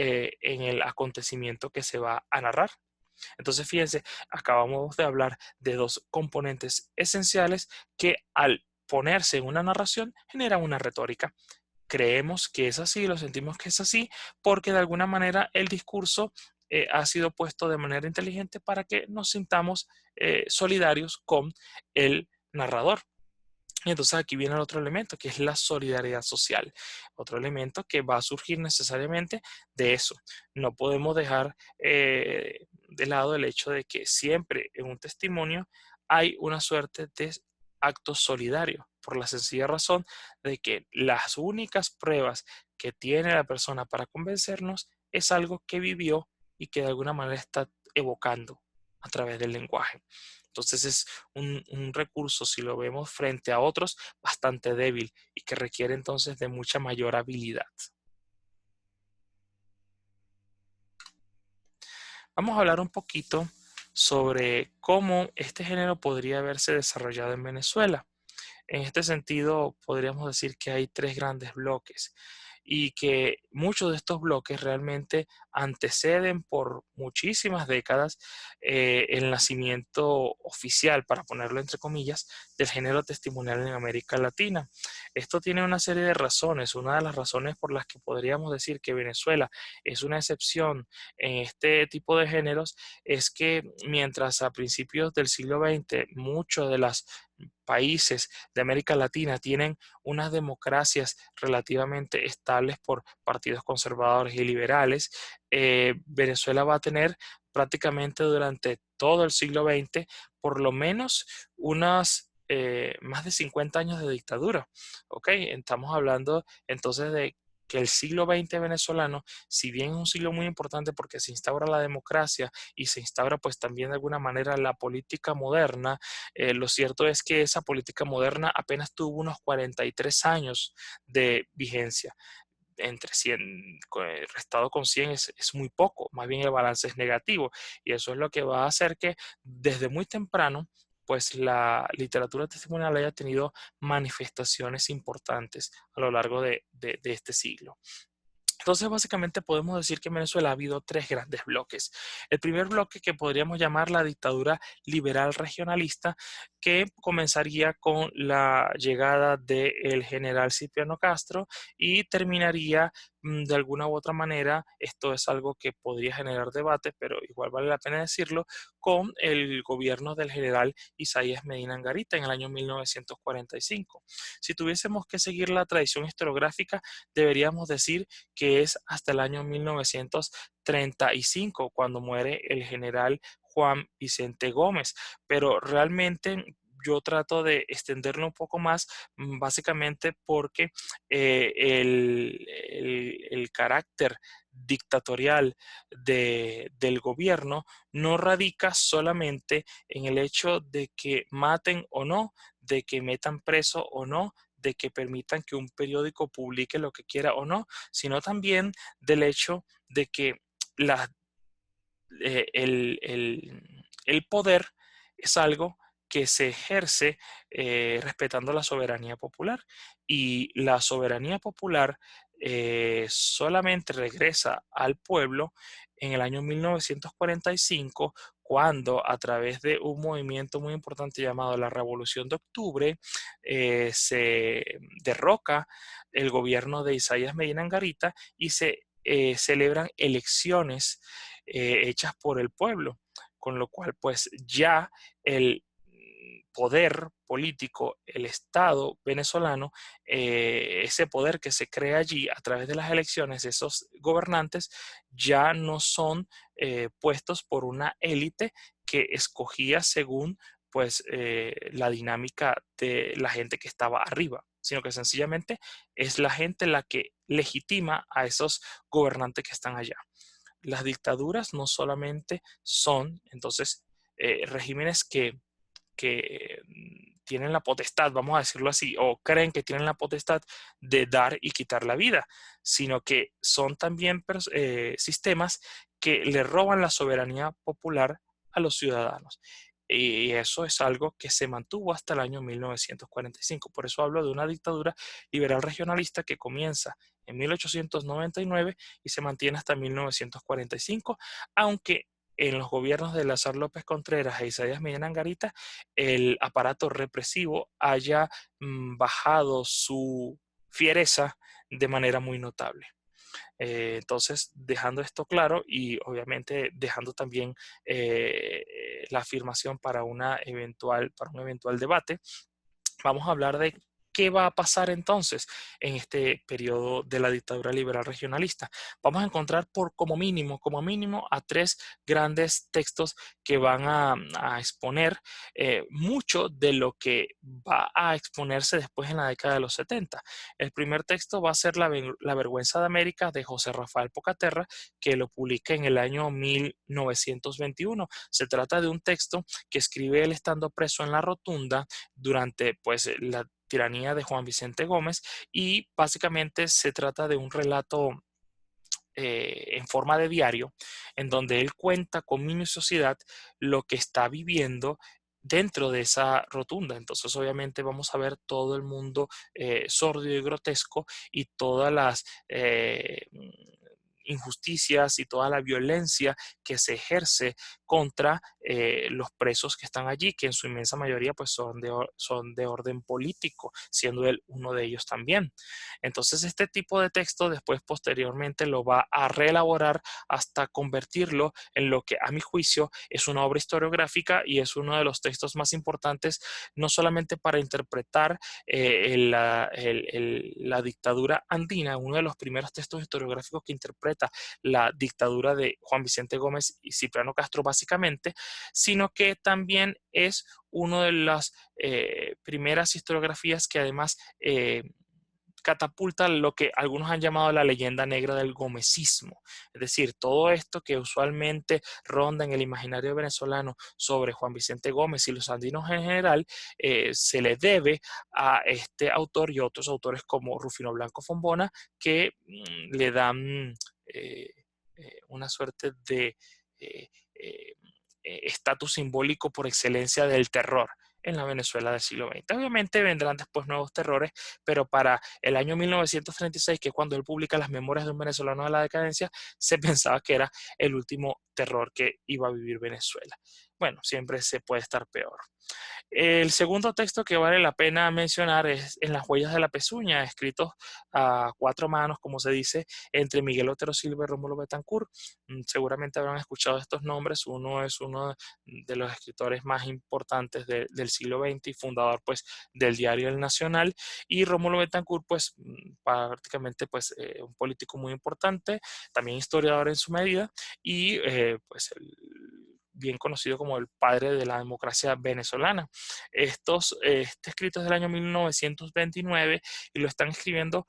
en el acontecimiento que se va a narrar. Entonces, fíjense, acabamos de hablar de dos componentes esenciales que al ponerse en una narración generan una retórica. Creemos que es así, lo sentimos que es así, porque de alguna manera el discurso ha sido puesto de manera inteligente para que nos sintamos solidarios con el narrador. Y entonces aquí viene el otro elemento, que es la solidaridad social. Otro elemento que va a surgir necesariamente de eso. No podemos dejar de lado el hecho de que siempre en un testimonio hay una suerte de acto solidario, por la sencilla razón de que las únicas pruebas que tiene la persona para convencernos es algo que vivió y que de alguna manera está evocando a través del lenguaje. Entonces es un recurso, si lo vemos frente a otros, bastante débil y que requiere entonces de mucha mayor habilidad. Vamos a hablar un poquito sobre cómo este género podría haberse desarrollado en Venezuela. En este sentido, podríamos decir que hay tres grandes bloques y que muchos de estos bloques realmente anteceden por muchísimas décadas el nacimiento oficial, para ponerlo entre comillas, del género testimonial en América Latina. Esto tiene una serie de razones. Una de las razones por las que podríamos decir que Venezuela es una excepción en este tipo de géneros es que mientras a principios del siglo XX muchos de los países de América Latina tienen unas democracias relativamente estables por partidos conservadores y liberales, Venezuela va a tener prácticamente durante todo el siglo XX por lo menos unas más de 50 años de dictadura. ¿Ok? Estamos hablando entonces de que el siglo XX venezolano, si bien es un siglo muy importante porque se instaura la democracia y se instaura pues también de alguna manera la política moderna, lo cierto es que esa política moderna apenas tuvo unos 43 años de vigencia. Entre 100, restado con 100 es muy poco, más bien el balance es negativo. Y eso es lo que va a hacer que desde muy temprano, pues la literatura testimonial haya tenido manifestaciones importantes a lo largo de este siglo. Entonces, básicamente podemos decir que en Venezuela ha habido tres grandes bloques. El primer bloque, que podríamos llamar la dictadura liberal regionalista, que comenzaría con la llegada del general Cipriano Castro y terminaría de alguna u otra manera, esto es algo que podría generar debate, pero igual vale la pena decirlo, con el gobierno del general Isaías Medina Angarita en el año 1945. Si tuviésemos que seguir la tradición historiográfica, deberíamos decir que es hasta el año 1935 cuando muere el general Juan Vicente Gómez, pero realmente yo trato de extenderlo un poco más, básicamente porque el carácter dictatorial del gobierno no radica solamente en el hecho de que maten o no, de que metan preso o no, de que permitan que un periódico publique lo que quiera o no, sino también del hecho de que la, el poder es algo que se ejerce respetando la soberanía popular, y la soberanía popular solamente regresa al pueblo en el año 1945, cuando a través de un movimiento muy importante llamado la Revolución de Octubre se derroca el gobierno de Isaías Medina Angarita y se celebran elecciones hechas por el pueblo, con lo cual pues ya el poder político, el Estado venezolano, ese poder que se crea allí a través de las elecciones, esos gobernantes ya no son puestos por una élite que escogía según pues la dinámica de la gente que estaba arriba, sino que sencillamente es la gente la que legitima a esos gobernantes que están allá. Las dictaduras no solamente son entonces regímenes que tienen la potestad, vamos a decirlo así, o creen que tienen la potestad de dar y quitar la vida, sino que son también sistemas que le roban la soberanía popular a los ciudadanos. Y eso es algo que se mantuvo hasta el año 1945. Por eso hablo de una dictadura liberal regionalista que comienza en 1899 y se mantiene hasta 1945, aunque en los gobiernos de Lázaro López Contreras e Isaías Medina Angarita el aparato represivo haya bajado su fiereza de manera muy notable. Entonces, dejando esto claro y obviamente dejando también la afirmación para un eventual debate, vamos a hablar de qué va a pasar entonces en este periodo de la dictadura liberal regionalista. Vamos a encontrar como mínimo, a tres grandes textos que van a exponer mucho de lo que va a exponerse después en la década de los 70. El primer texto va a ser La Vergüenza de América de José Rafael Pocaterra, que lo publica en el año 1921. Se trata de un texto que escribe él estando preso en la Rotunda durante pues la tiranía de Juan Vicente Gómez, y básicamente se trata de un relato en forma de diario en donde él cuenta con minuciosidad lo que está viviendo dentro de esa rotunda. Entonces obviamente vamos a ver todo el mundo sórdido y grotesco, y todas las injusticias y toda la violencia que se ejerce contra los presos que están allí, que en su inmensa mayoría pues son de orden político, siendo él uno de ellos también. Entonces este tipo de texto después posteriormente lo va a reelaborar hasta convertirlo en lo que a mi juicio es una obra historiográfica, y es uno de los textos más importantes no solamente para interpretar la dictadura andina, uno de los primeros textos historiográficos que interpreta la dictadura de Juan Vicente Gómez y Cipriano Castro básicamente, sino que también es una de las primeras historiografías que además catapulta lo que algunos han llamado la leyenda negra del gomecismo. Es decir, todo esto que usualmente ronda en el imaginario venezolano sobre Juan Vicente Gómez y los andinos en general, se le debe a este autor y otros autores como Rufino Blanco Fombona, que le dan eh, una suerte de eh, eh, estatus simbólico por excelencia del terror en la Venezuela del siglo XX. Obviamente vendrán después nuevos terrores, pero para el año 1936, que es cuando él publica Las Memorias de un venezolano de la decadencia, se pensaba que era el último terror que iba a vivir Venezuela. Bueno, siempre se puede estar peor. El segundo texto que vale la pena mencionar es En las huellas de la pezuña, escritos a cuatro manos, como se dice, entre Miguel Otero Silva y Rómulo Betancourt. Seguramente habrán escuchado estos nombres. Uno es uno de los escritores más importantes del siglo XX y fundador pues del diario El Nacional, y Rómulo Betancourt pues prácticamente pues un político muy importante, también historiador en su medida, y pues bien conocido como el padre de la democracia venezolana. Este escrito es del año 1929 y lo están escribiendo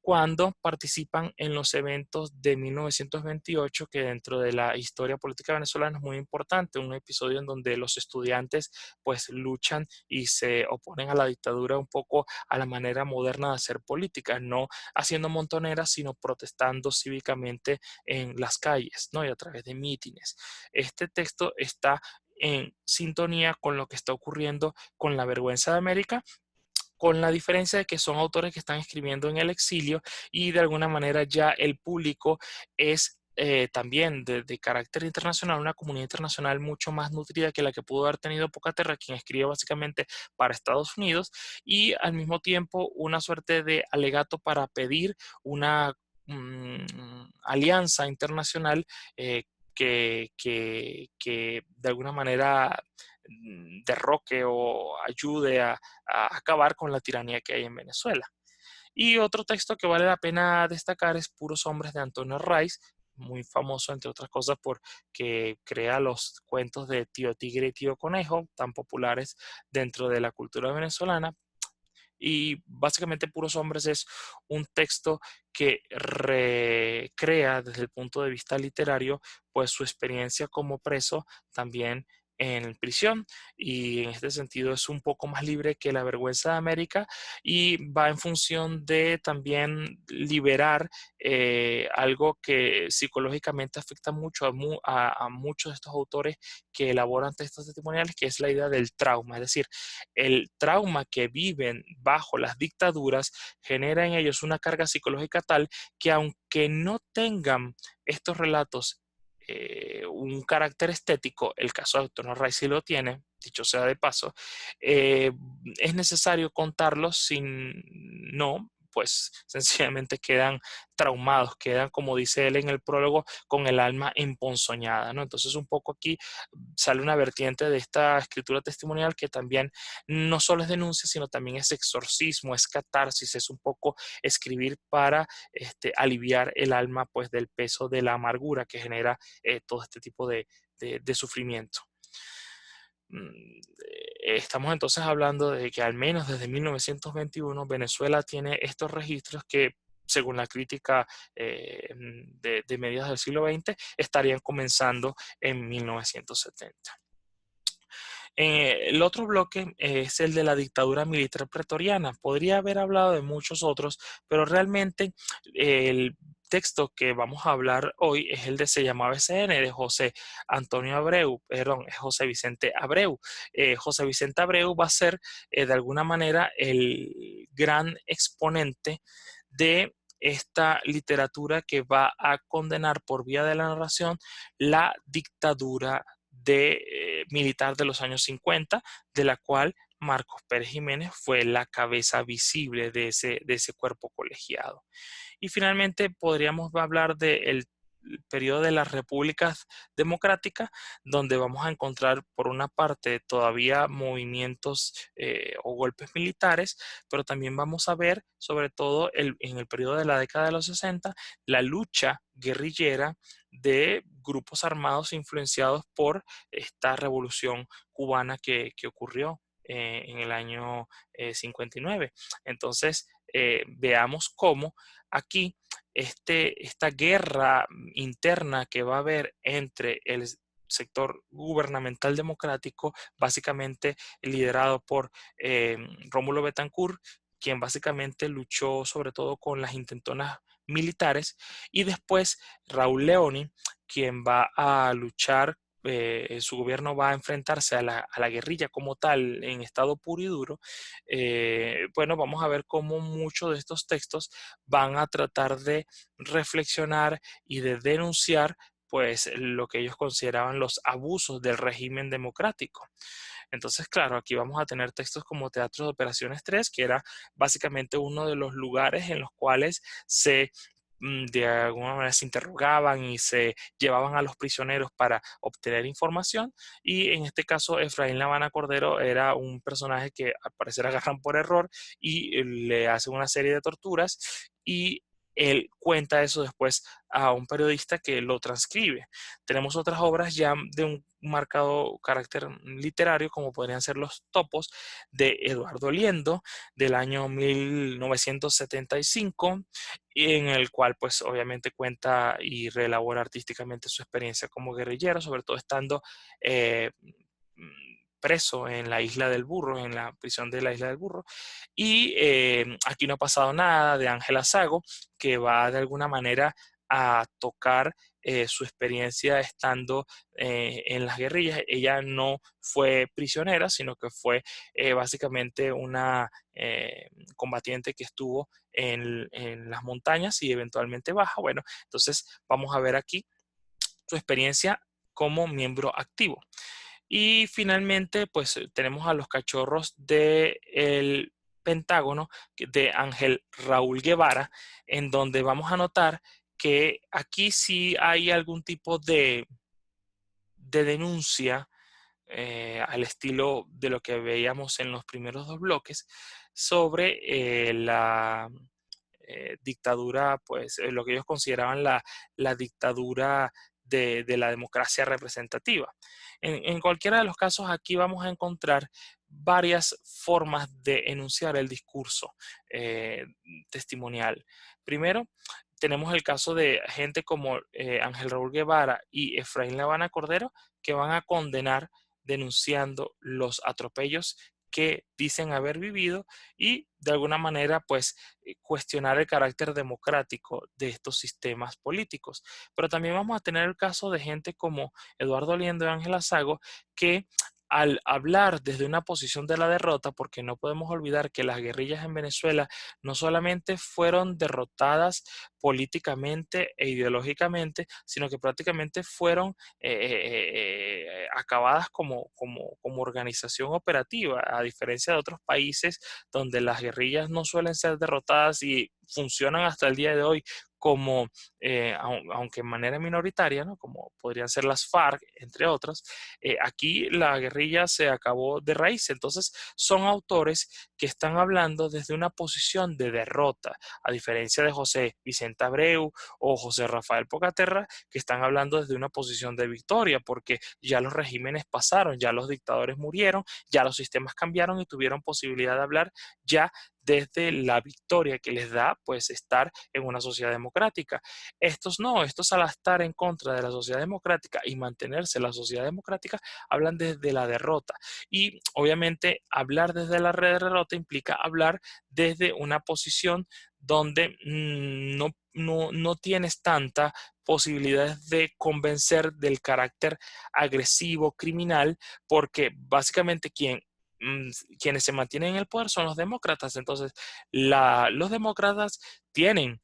cuando participan en los eventos de 1928, que dentro de la historia política venezolana es muy importante, un episodio en donde los estudiantes pues luchan y se oponen a la dictadura un poco a la manera moderna de hacer política, no haciendo montoneras, sino protestando cívicamente en las calles, ¿no? Y a través de mítines. Este texto está en sintonía con lo que está ocurriendo con La Vergüenza de América, con la diferencia de que son autores que están escribiendo en el exilio, y de alguna manera ya el público es también de carácter internacional, una comunidad internacional mucho más nutrida que la que pudo haber tenido Pocaterra, quien escribe básicamente para Estados Unidos, y al mismo tiempo una suerte de alegato para pedir una alianza internacional que de alguna manera derroque o ayude a acabar con la tiranía que hay en Venezuela. Y otro texto que vale la pena destacar es Puros Hombres de Antonio Rice, muy famoso entre otras cosas porque crea los cuentos de Tío Tigre y Tío Conejo, tan populares dentro de la cultura venezolana. Y básicamente Puros Hombres es un texto que recrea desde el punto de vista literario pues su experiencia como preso también en prisión, y en este sentido es un poco más libre que La Vergüenza de América, y va en función de también liberar algo que psicológicamente afecta mucho a muchos de estos autores que elaboran textos testimoniales, que es la idea del trauma. Es decir, el trauma que viven bajo las dictaduras genera en ellos una carga psicológica tal que, aunque no tengan estos relatos un carácter estético, el caso de Antonio Ray sí lo tiene, dicho sea de paso, es necesario contarlos, sin no pues sencillamente quedan traumados, quedan, como dice él en el prólogo, con el alma emponzoñada, ¿no? Entonces un poco aquí sale una vertiente de esta escritura testimonial que también no solo es denuncia, sino también es exorcismo, es catarsis, es un poco escribir para aliviar el alma pues del peso de la amargura que genera todo este tipo de sufrimiento. Estamos entonces hablando de que al menos desde 1921 Venezuela tiene estos registros que, según la crítica de mediados del siglo XX, estarían comenzando en 1970. El otro bloque es el de la dictadura militar pretoriana. Podría haber hablado de muchos otros, pero realmente el texto que vamos a hablar hoy es el de Se llamaba SN de José Antonio Abreu, perdón, es José Vicente Abreu. José Vicente Abreu va a ser de alguna manera el gran exponente de esta literatura que va a condenar por vía de la narración la dictadura militar de los años 50, de la cual Marcos Pérez Jiménez fue la cabeza visible de ese cuerpo colegiado. Y finalmente podríamos hablar del periodo de las repúblicas democráticas, donde vamos a encontrar por una parte todavía movimientos o golpes militares, pero también vamos a ver, sobre todo en el periodo de la década de los 60, la lucha guerrillera de grupos armados influenciados por esta revolución cubana que ocurrió en el año 59. Entonces, veamos cómo aquí esta guerra interna que va a haber entre el sector gubernamental democrático, básicamente liderado por Rómulo Betancourt, quien básicamente luchó sobre todo con las intentonas militares, y después Raúl Leoni, quien va a luchar, su gobierno va a enfrentarse a la guerrilla como tal en estado puro y duro. Bueno, vamos a ver cómo muchos de estos textos van a tratar de reflexionar y de denunciar pues lo que ellos consideraban los abusos del régimen democrático. Entonces, claro, aquí vamos a tener textos como Teatro de Operaciones 3, que era básicamente uno de los lugares en los cuales de alguna manera se interrogaban y se llevaban a los prisioneros para obtener información. Y en este caso, Efraín Lavana Cordero era un personaje que al parecer agarran por error y le hacen una serie de torturas, y él cuenta eso después a un periodista que lo transcribe. Tenemos otras obras ya de un marcado carácter literario, como podrían ser Los Topos de Eduardo Liendo del año 1975, en el cual pues obviamente cuenta y reelabora artísticamente su experiencia como guerrillero, sobre todo estando preso en la Isla del Burro, en la prisión de la Isla del Burro. Y Aquí no ha pasado nada, de Ángela Sago, que va de alguna manera a tocar su experiencia estando en las guerrillas. Ella no fue prisionera, sino que fue básicamente una combatiente que estuvo en las montañas y eventualmente baja. Bueno, entonces vamos a ver aquí su experiencia como miembro activo. Y finalmente, pues tenemos a los cachorros del Pentágono de Ángel Raúl Guevara, en donde vamos a notar que aquí sí hay algún tipo de denuncia al estilo de lo que veíamos en los primeros dos bloques sobre la dictadura, pues lo que ellos consideraban la dictadura de la democracia representativa. En cualquiera de los casos, aquí vamos a encontrar varias formas de enunciar el discurso testimonial. Primero, tenemos el caso de gente como Ángel Raúl Guevara y Efraín Lavana Cordero, que van a condenar denunciando los atropellos que dicen haber vivido, y de alguna manera pues cuestionar el carácter democrático de estos sistemas políticos. Pero también vamos a tener el caso de gente como Eduardo Liendo y Ángela Sago, que al hablar desde una posición de la derrota, porque no podemos olvidar que las guerrillas en Venezuela no solamente fueron derrotadas políticamente e ideológicamente, sino que prácticamente fueron acabadas como organización operativa, a diferencia de otros países donde las guerrillas no suelen ser derrotadas y funcionan hasta el día de hoy como, aunque en manera minoritaria, ¿no? Como podrían ser las FARC, entre otras. Aquí la guerrilla se acabó de raíz. Entonces son autores que están hablando desde una posición de derrota, a diferencia de José Vicente Abreu o José Rafael Pocaterra, que están hablando desde una posición de victoria, porque ya los regímenes pasaron, ya los dictadores murieron, ya los sistemas cambiaron y tuvieron posibilidad de hablar ya desde la victoria que les da pues estar en una sociedad democrática. Estos no, estos al estar en contra de la sociedad democrática y mantenerse en la sociedad democrática, hablan desde la derrota. Y obviamente hablar desde la derrota implica hablar desde una posición donde no tienes tanta posibilidades de convencer del carácter agresivo, criminal, porque básicamente quienes se mantienen en el poder son los demócratas. Entonces, los demócratas tienen,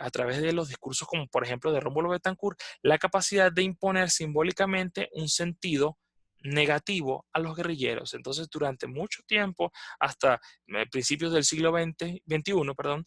a través de los discursos como por ejemplo de Rómulo Betancourt, la capacidad de imponer simbólicamente un sentido negativo a los guerrilleros. Entonces, durante mucho tiempo, hasta principios del siglo XXI, perdón,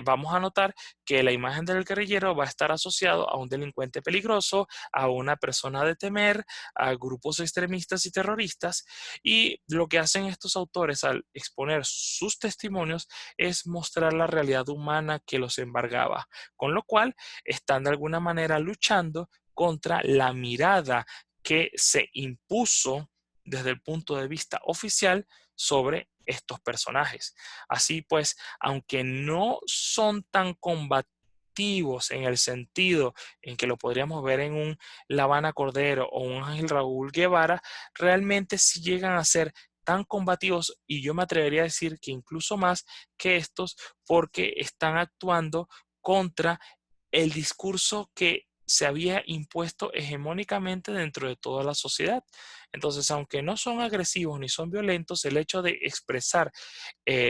vamos a notar que la imagen del guerrillero va a estar asociado a un delincuente peligroso, a una persona de temer, a grupos extremistas y terroristas. Y lo que hacen estos autores al exponer sus testimonios es mostrar la realidad humana que los embargaba, con lo cual están de alguna manera luchando contra la mirada que se impuso desde el punto de vista oficial sobre estos personajes. Así pues, aunque no son tan combativos en el sentido en que lo podríamos ver en un La Habana Cordero o un Ángel Raúl Guevara, realmente sí llegan a ser tan combativos, y yo me atrevería a decir que incluso más que estos, porque están actuando contra el discurso que se había impuesto hegemónicamente dentro de toda la sociedad. Entonces, aunque no son agresivos ni son violentos, el hecho de expresar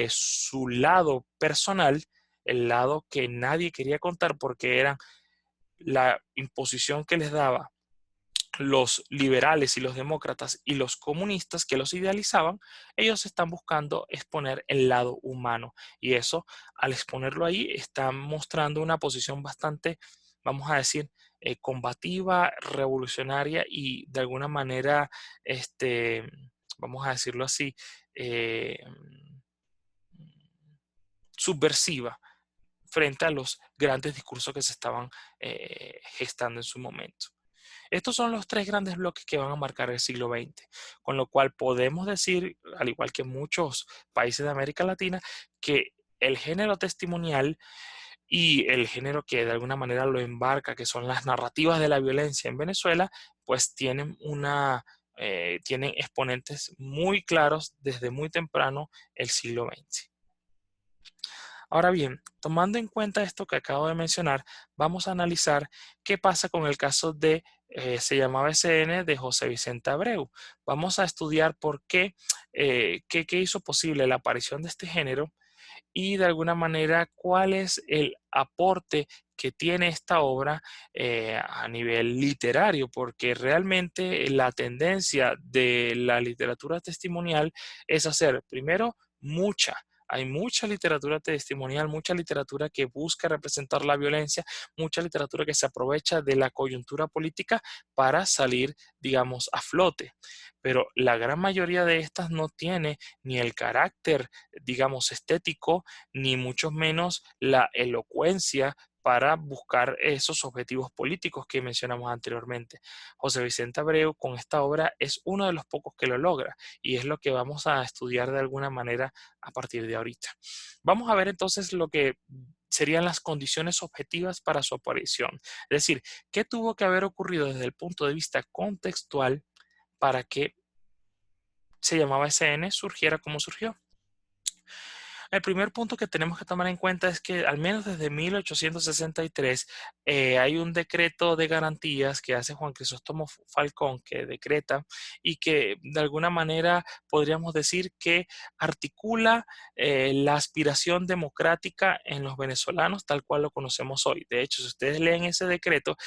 su lado personal, el lado que nadie quería contar porque era la imposición que les daba los liberales y los demócratas y los comunistas que los idealizaban, ellos están buscando exponer el lado humano. Y eso, al exponerlo ahí, están mostrando una posición bastante, vamos a decir, combativa, revolucionaria y de alguna manera, este, vamos a decirlo así, eh, subversiva frente a los grandes discursos que se estaban gestando en su momento. Estos son los tres grandes bloques que van a marcar el siglo XX, con lo cual podemos decir, al igual que muchos países de América Latina, que el género testimonial y el género que de alguna manera lo embarca, que son las narrativas de la violencia en Venezuela, pues tienen exponentes muy claros desde muy temprano el siglo XX. Ahora bien, tomando en cuenta esto que acabo de mencionar, vamos a analizar qué pasa con el caso de, se llamaba SN, de José Vicente Abreu. Vamos a estudiar por qué hizo posible la aparición de este género y de alguna manera cuál es el aporte que tiene esta obra a nivel literario, porque realmente la tendencia de la literatura testimonial es hacer primero hay mucha literatura testimonial, mucha literatura que busca representar la violencia, mucha literatura que se aprovecha de la coyuntura política para salir, digamos, a flote. Pero la gran mayoría de estas no tiene ni el carácter, digamos, estético, ni mucho menos la elocuencia para buscar esos objetivos políticos que mencionamos anteriormente. José Vicente Abreu con esta obra es uno de los pocos que lo logra y es lo que vamos a estudiar de alguna manera a partir de ahorita. Vamos a ver entonces lo que serían las condiciones objetivas para su aparición. Es decir, qué tuvo que haber ocurrido desde el punto de vista contextual para que se llamaba SN surgiera como surgió. El primer punto que tenemos que tomar en cuenta es que al menos desde 1863 hay un decreto de garantías que hace Juan Crisóstomo Falcón, que decreta y que de alguna manera podríamos decir que articula la aspiración democrática en los venezolanos tal cual lo conocemos hoy. De hecho, si ustedes leen ese decreto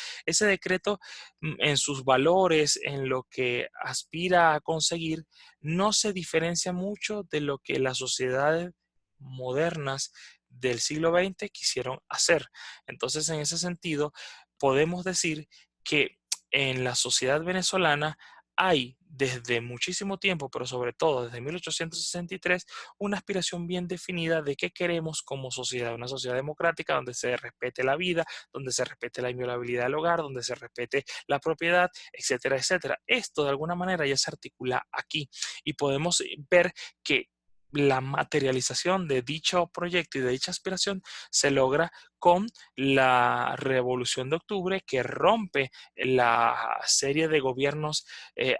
en sus valores, en lo que aspira a conseguir, no se diferencia mucho de lo que las sociedades modernas del siglo XX quisieron hacer. Entonces, en ese sentido, podemos decir que en la sociedad venezolana hay desde muchísimo tiempo, pero sobre todo desde 1863, una aspiración bien definida de qué queremos como sociedad, una sociedad democrática donde se respete la vida, donde se respete la inviolabilidad del hogar, donde se respete la propiedad, etcétera, etcétera. Esto de alguna manera ya se articula aquí y podemos ver que la materialización de dicho proyecto y de dicha aspiración se logra con la Revolución de Octubre, que rompe la serie de gobiernos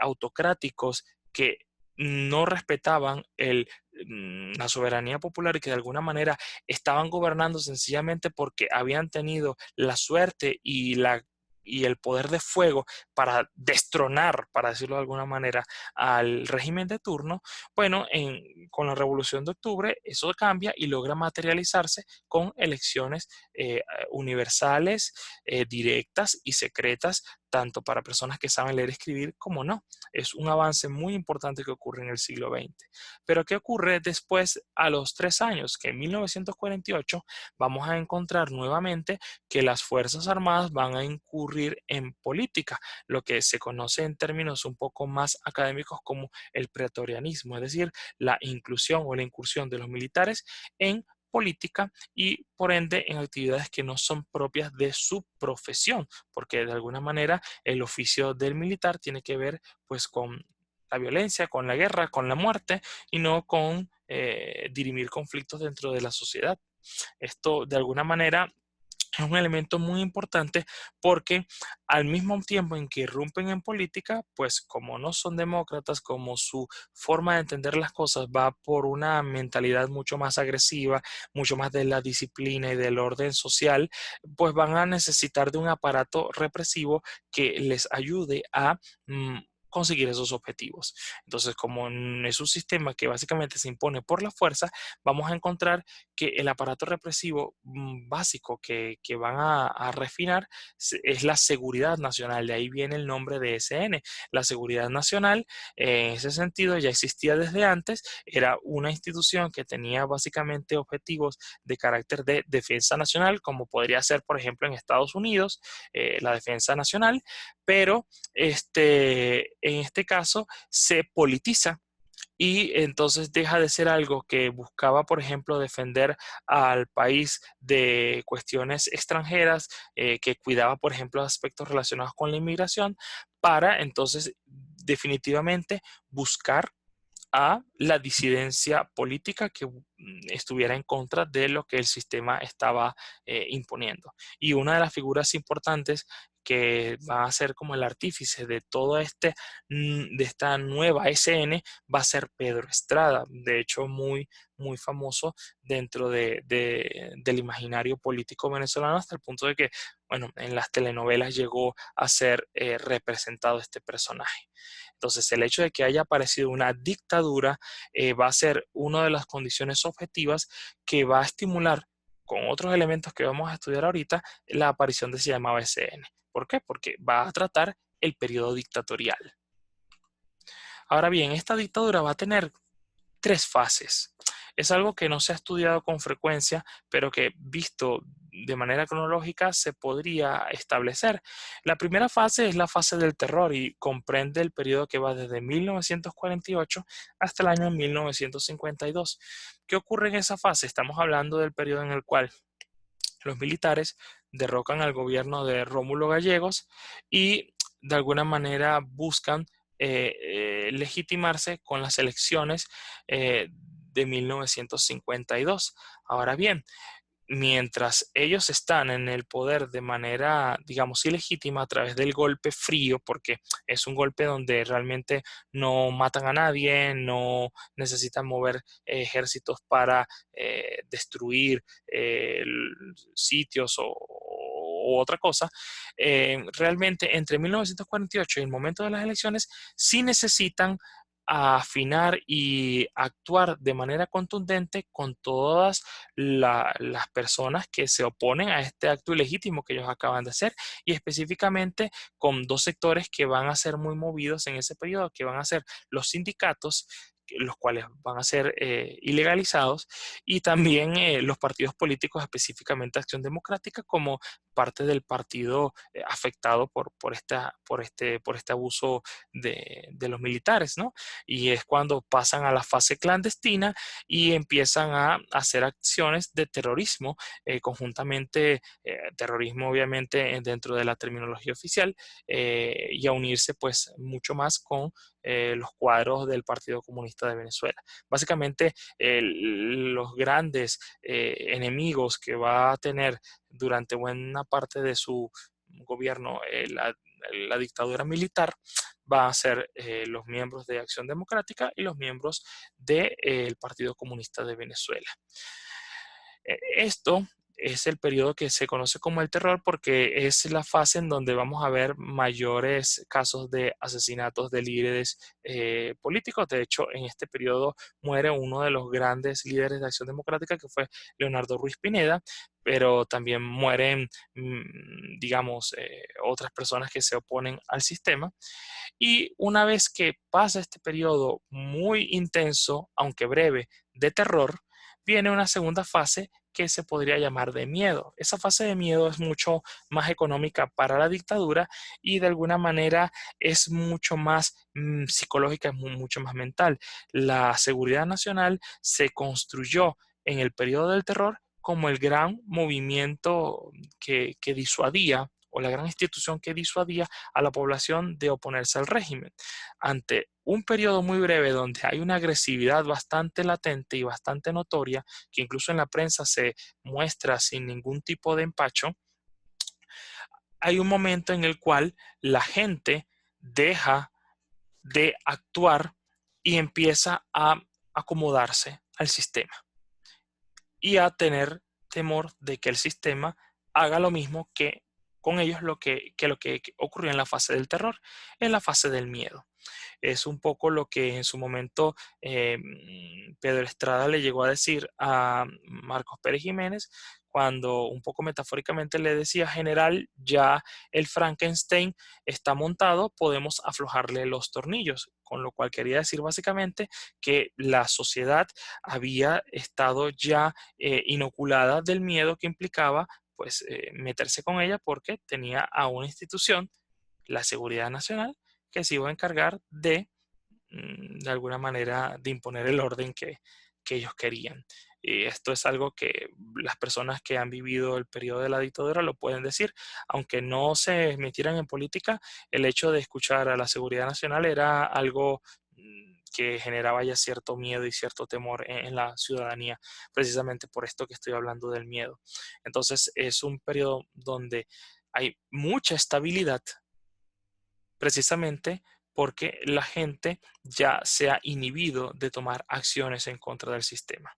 autocráticos que no respetaban la soberanía popular y que de alguna manera estaban gobernando sencillamente porque habían tenido la suerte y el poder de fuego para destronar, para decirlo de alguna manera, al régimen de turno. Bueno, con la Revolución de Octubre eso cambia y logra materializarse con elecciones universales, directas y secretas, tanto para personas que saben leer y escribir como no. Es un avance muy importante que ocurre en el siglo XX. Pero ¿qué ocurre después a los 3 años? Que en 1948 vamos a encontrar nuevamente que las Fuerzas Armadas van a incurrir en política, lo que se conoce en términos un poco más académicos como el pretorianismo, es decir, la inclusión o la incursión de los militares en política y por ende en actividades que no son propias de su profesión, porque de alguna manera el oficio del militar tiene que ver pues con la violencia, con la guerra, con la muerte y no con dirimir conflictos dentro de la sociedad. Esto de alguna manera es un elemento muy importante porque al mismo tiempo en que irrumpen en política, pues como no son demócratas, como su forma de entender las cosas va por una mentalidad mucho más agresiva, mucho más de la disciplina y del orden social, pues van a necesitar de un aparato represivo que les ayude a conseguir esos objetivos. Entonces, como es un sistema que básicamente se impone por la fuerza, vamos a encontrar que el aparato represivo básico que van a refinar es la seguridad nacional. De ahí viene el nombre de SN. La seguridad nacional, en ese sentido, ya existía desde antes. Era una institución que tenía básicamente objetivos de carácter de defensa nacional, como podría ser, por ejemplo, en Estados Unidos, la defensa nacional, pero en este caso se politiza y entonces deja de ser algo que buscaba, por ejemplo, defender al país de cuestiones extranjeras, que cuidaba, por ejemplo, aspectos relacionados con la inmigración, para entonces definitivamente buscar a la disidencia política que estuviera en contra de lo que el sistema estaba imponiendo. Y una de las figuras importantes que va a ser como el artífice de todo de esta nueva SN, va a ser Pedro Estrada, de hecho muy famoso dentro del imaginario político venezolano, hasta el punto de que, bueno, en las telenovelas llegó a ser representado este personaje. Entonces, el hecho de que haya aparecido una dictadura va a ser una de las condiciones objetivas que va a estimular con otros elementos que vamos a estudiar ahorita la aparición de ese llamado SN. ¿Por qué? Porque va a tratar el periodo dictatorial. Ahora bien, esta dictadura va a tener 3 fases. Es algo que no se ha estudiado con frecuencia, pero que visto de manera cronológica se podría establecer. La primera fase es la fase del terror y comprende el periodo que va desde 1948 hasta el año 1952. ¿Qué ocurre en esa fase? Estamos hablando del periodo en el cual los militares derrocan al gobierno de Rómulo Gallegos y de alguna manera buscan legitimarse con las elecciones de 1952. Ahora bien, mientras ellos están en el poder de manera, digamos, ilegítima a través del golpe frío, porque es un golpe donde realmente no matan a nadie, no necesitan mover ejércitos para destruir sitios o otra cosa, realmente entre 1948 y el momento de las elecciones sí necesitan afinar y actuar de manera contundente con todas las personas que se oponen a este acto ilegítimo que ellos acaban de hacer, y específicamente con dos sectores que van a ser muy movidos en ese periodo, que van a ser los sindicatos, los cuales van a ser ilegalizados, y también los partidos políticos, específicamente Acción Democrática, como parte del partido afectado por este abuso de los militares, ¿no? Y es cuando pasan a la fase clandestina y empiezan a hacer acciones de terrorismo conjuntamente, terrorismo obviamente dentro de la terminología oficial, y a unirse pues mucho más con los cuadros del Partido Comunista de Venezuela. Básicamente, los grandes enemigos que va a tener durante buena parte de su gobierno la dictadura militar va a ser los miembros de Acción Democrática y los miembros del Partido Comunista de Venezuela. Esto es el periodo que se conoce como el terror porque es la fase en donde vamos a ver mayores casos de asesinatos de líderes políticos. De hecho, en este periodo muere uno de los grandes líderes de Acción Democrática, que fue Leonardo Ruiz Pineda, pero también mueren, digamos, otras personas que se oponen al sistema. Y una vez que pasa este periodo muy intenso, aunque breve, de terror, viene una segunda fase que se podría llamar de miedo. Esa fase de miedo es mucho más económica para la dictadura y de alguna manera es mucho más psicológica, es mucho más mental. La seguridad nacional se construyó en el periodo del terror como el gran movimiento que disuadía, o la gran institución que disuadía a la población de oponerse al régimen. Ante un periodo muy breve donde hay una agresividad bastante latente y bastante notoria, que incluso en la prensa se muestra sin ningún tipo de empacho, hay un momento en el cual la gente deja de actuar y empieza a acomodarse al sistema y a tener temor de que el sistema haga lo mismo que con ellos lo que ocurrió en la fase del terror, en la fase del miedo. Es un poco lo que en su momento Pedro Estrada le llegó a decir a Marcos Pérez Jiménez, cuando un poco metafóricamente le decía: general, ya el Frankenstein está montado, podemos aflojarle los tornillos, con lo cual quería decir básicamente que la sociedad había estado ya inoculada del miedo que implicaba pues meterse con ella, porque tenía a una institución, la Seguridad Nacional, que se iba a encargar de alguna manera, de imponer el orden que ellos querían. Y esto es algo que las personas que han vivido el periodo de la dictadura lo pueden decir. Aunque no se metieran en política, el hecho de escuchar a la Seguridad Nacional era algo que generaba ya cierto miedo y cierto temor en la ciudadanía, precisamente por esto que estoy hablando del miedo. Entonces es un periodo donde hay mucha estabilidad, precisamente porque la gente ya se ha inhibido de tomar acciones en contra del sistema.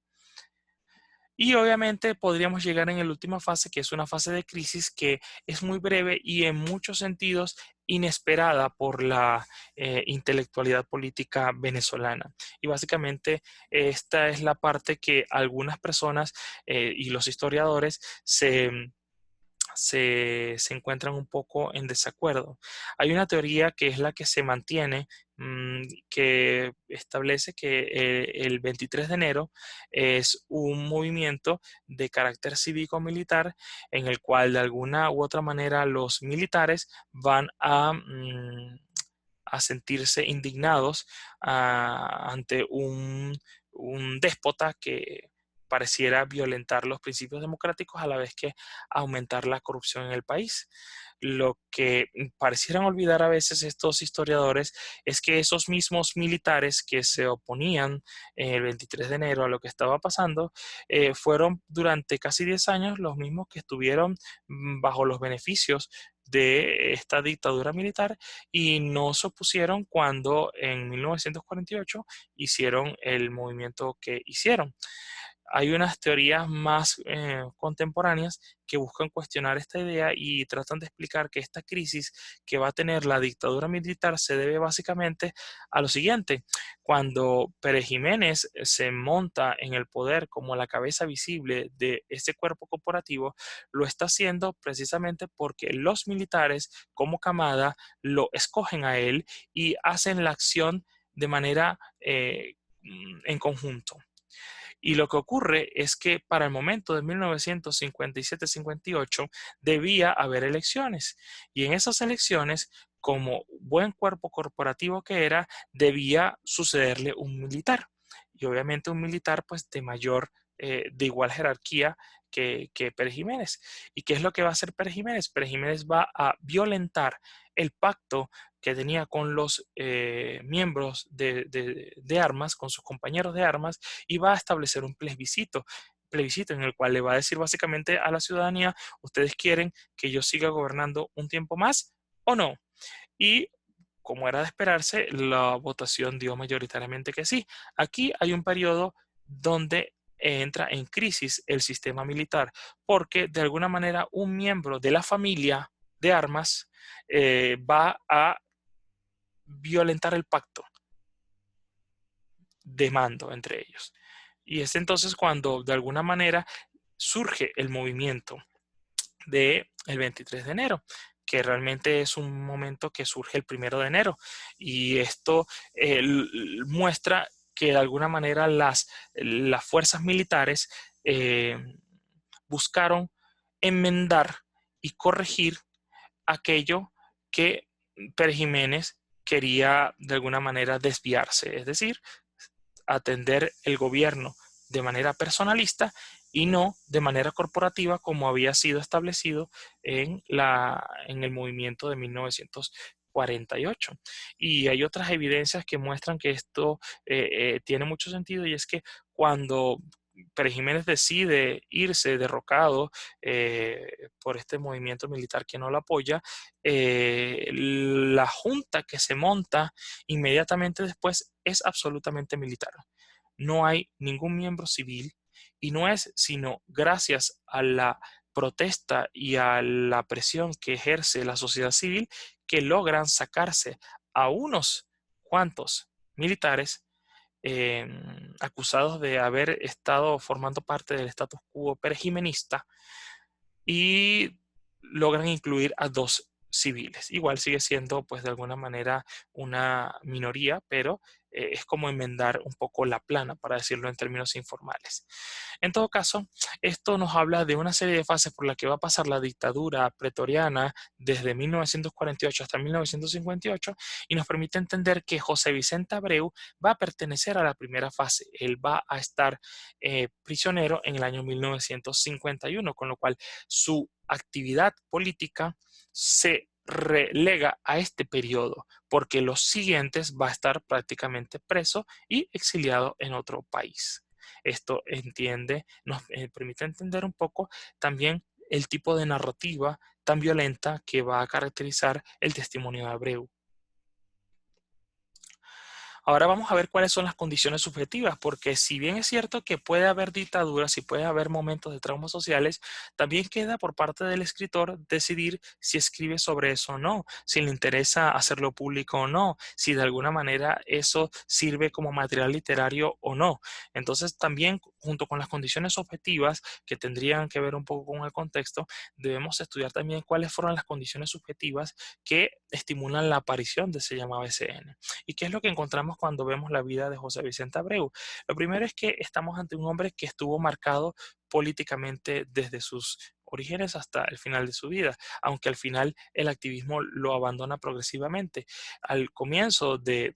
Y obviamente podríamos llegar en la última fase, que es una fase de crisis que es muy breve y en muchos sentidos inesperada por la intelectualidad política venezolana. Y básicamente esta es la parte que algunas personas y los historiadores se encuentran un poco en desacuerdo. Hay una teoría que es la que se mantiene, que establece que el 23 de enero es un movimiento de carácter cívico-militar en el cual de alguna u otra manera los militares van a sentirse indignados ante un déspota pareciera violentar los principios democráticos a la vez que aumentar la corrupción en el país. Lo que parecieran olvidar a veces estos historiadores es que esos mismos militares que se oponían el 23 de enero a lo que estaba pasando, fueron durante casi 10 años los mismos que estuvieron bajo los beneficios de esta dictadura militar y no se opusieron cuando en 1948 hicieron el movimiento que hicieron. Hay unas teorías más contemporáneas que buscan cuestionar esta idea y tratan de explicar que esta crisis que va a tener la dictadura militar se debe básicamente a lo siguiente. Cuando Pérez Jiménez se monta en el poder como la cabeza visible de ese cuerpo corporativo, lo está haciendo precisamente porque los militares como camada lo escogen a él y hacen la acción de manera en conjunto. Y lo que ocurre es que para el momento de 1957-58 debía haber elecciones. Y en esas elecciones, como buen cuerpo corporativo que era, debía sucederle un militar. Y obviamente un militar pues de igual jerarquía que Pérez Jiménez. ¿Y qué es lo que va a hacer Pérez Jiménez? Pérez Jiménez va a violentar el pacto que tenía con los miembros de armas, con sus compañeros de armas, y va a establecer un plebiscito en el cual le va a decir básicamente a la ciudadanía, ¿ustedes quieren que yo siga gobernando un tiempo más o no? Y como era de esperarse, la votación dio mayoritariamente que sí. Aquí hay un periodo donde entra en crisis el sistema militar, porque de alguna manera un miembro de la familia de armas va a violentar el pacto de mando entre ellos. Y es entonces cuando de alguna manera surge el movimiento del 23 de enero, que realmente es un momento que surge el 1 de enero. Y esto muestra que de alguna manera las fuerzas militares buscaron enmendar y corregir aquello que Pérez Jiménez quería de alguna manera desviarse, es decir, atender el gobierno de manera personalista y no de manera corporativa como había sido establecido en el movimiento de 1948. Y hay otras evidencias que muestran que esto tiene mucho sentido y es que cuando Pérez Jiménez decide irse derrocado por este movimiento militar que no lo apoya, la junta que se monta inmediatamente después es absolutamente militar. No hay ningún miembro civil y no es sino gracias a la protesta y a la presión que ejerce la sociedad civil que logran sacarse a unos cuantos militares eh, acusados de haber estado formando parte del status quo perejimenista y logran incluir a 2 civiles. Igual sigue siendo, pues, de alguna manera una minoría, pero es como enmendar un poco la plana, para decirlo en términos informales. En todo caso, esto nos habla de una serie de fases por las que va a pasar la dictadura pretoriana desde 1948 hasta 1958 y nos permite entender que José Vicente Abreu va a pertenecer a la primera fase. Él va a estar prisionero en el año 1951, con lo cual su actividad política se relega a este periodo, porque los siguientes va a estar prácticamente preso y exiliado en otro país. Esto nos permite entender un poco también el tipo de narrativa tan violenta que va a caracterizar el testimonio de Abreu. Ahora vamos a ver cuáles son las condiciones subjetivas, porque si bien es cierto que puede haber dictaduras y puede haber momentos de traumas sociales, también queda por parte del escritor decidir si escribe sobre eso o no, si le interesa hacerlo público o no, si de alguna manera eso sirve como material literario o no. Entonces también junto con las condiciones objetivas que tendrían que ver un poco con el contexto, debemos estudiar también cuáles fueron las condiciones subjetivas que estimulan la aparición de ese llamado SN. ¿Y qué es lo que encontramos cuando vemos la vida de José Vicente Abreu? Lo primero es que estamos ante un hombre que estuvo marcado políticamente desde sus orígenes hasta el final de su vida, aunque al final el activismo lo abandona progresivamente. Al comienzo de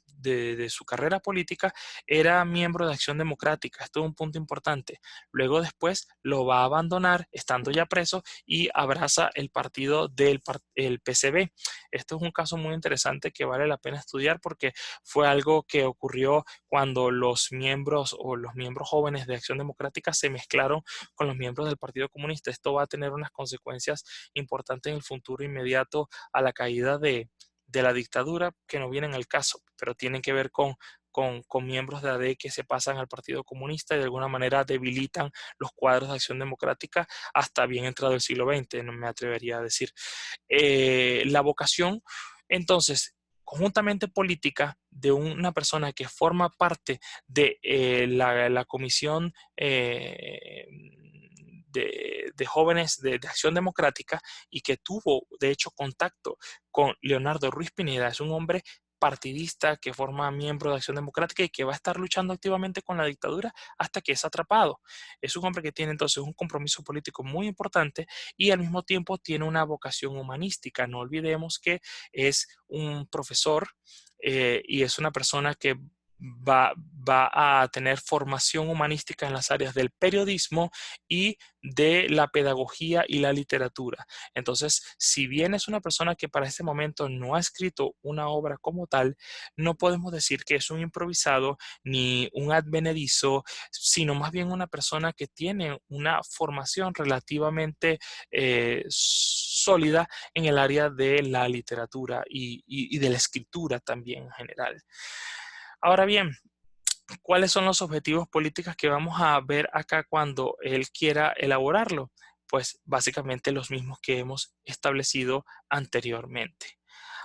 su carrera política era miembro de Acción Democrática, esto es un punto importante. Luego después lo va a abandonar estando ya preso y abraza el partido el PCB. Esto es un caso muy interesante que vale la pena estudiar porque fue algo que ocurrió cuando los miembros o los miembros jóvenes de Acción Democrática se mezclaron con los miembros del Partido Comunista. Esto va a tener unas consecuencias importantes en el futuro inmediato a la caída de la dictadura, que no vienen al caso, pero tienen que ver con miembros de AD que se pasan al Partido Comunista y de alguna manera debilitan los cuadros de Acción Democrática hasta bien entrado el siglo XX, no me atrevería a decir. La vocación, entonces, conjuntamente política de una persona que forma parte de la comisión de jóvenes de Acción Democrática y que tuvo, de hecho, contacto con Leonardo Ruiz Pineda. Es un hombre partidista que forma miembro de Acción Democrática y que va a estar luchando activamente con la dictadura hasta que es atrapado. Es un hombre que tiene entonces un compromiso político muy importante y al mismo tiempo tiene una vocación humanística. No olvidemos que es un profesor y es una persona que va a tener formación humanística en las áreas del periodismo y de la pedagogía y la literatura. Entonces, si bien es una persona que para este momento no ha escrito una obra como tal, no podemos decir que es un improvisado ni un advenedizo, sino más bien una persona que tiene una formación relativamente sólida en el área de la literatura y de la escritura también en general. Ahora bien, ¿cuáles son los objetivos políticos que vamos a ver acá cuando él quiera elaborarlo? Pues básicamente los mismos que hemos establecido anteriormente.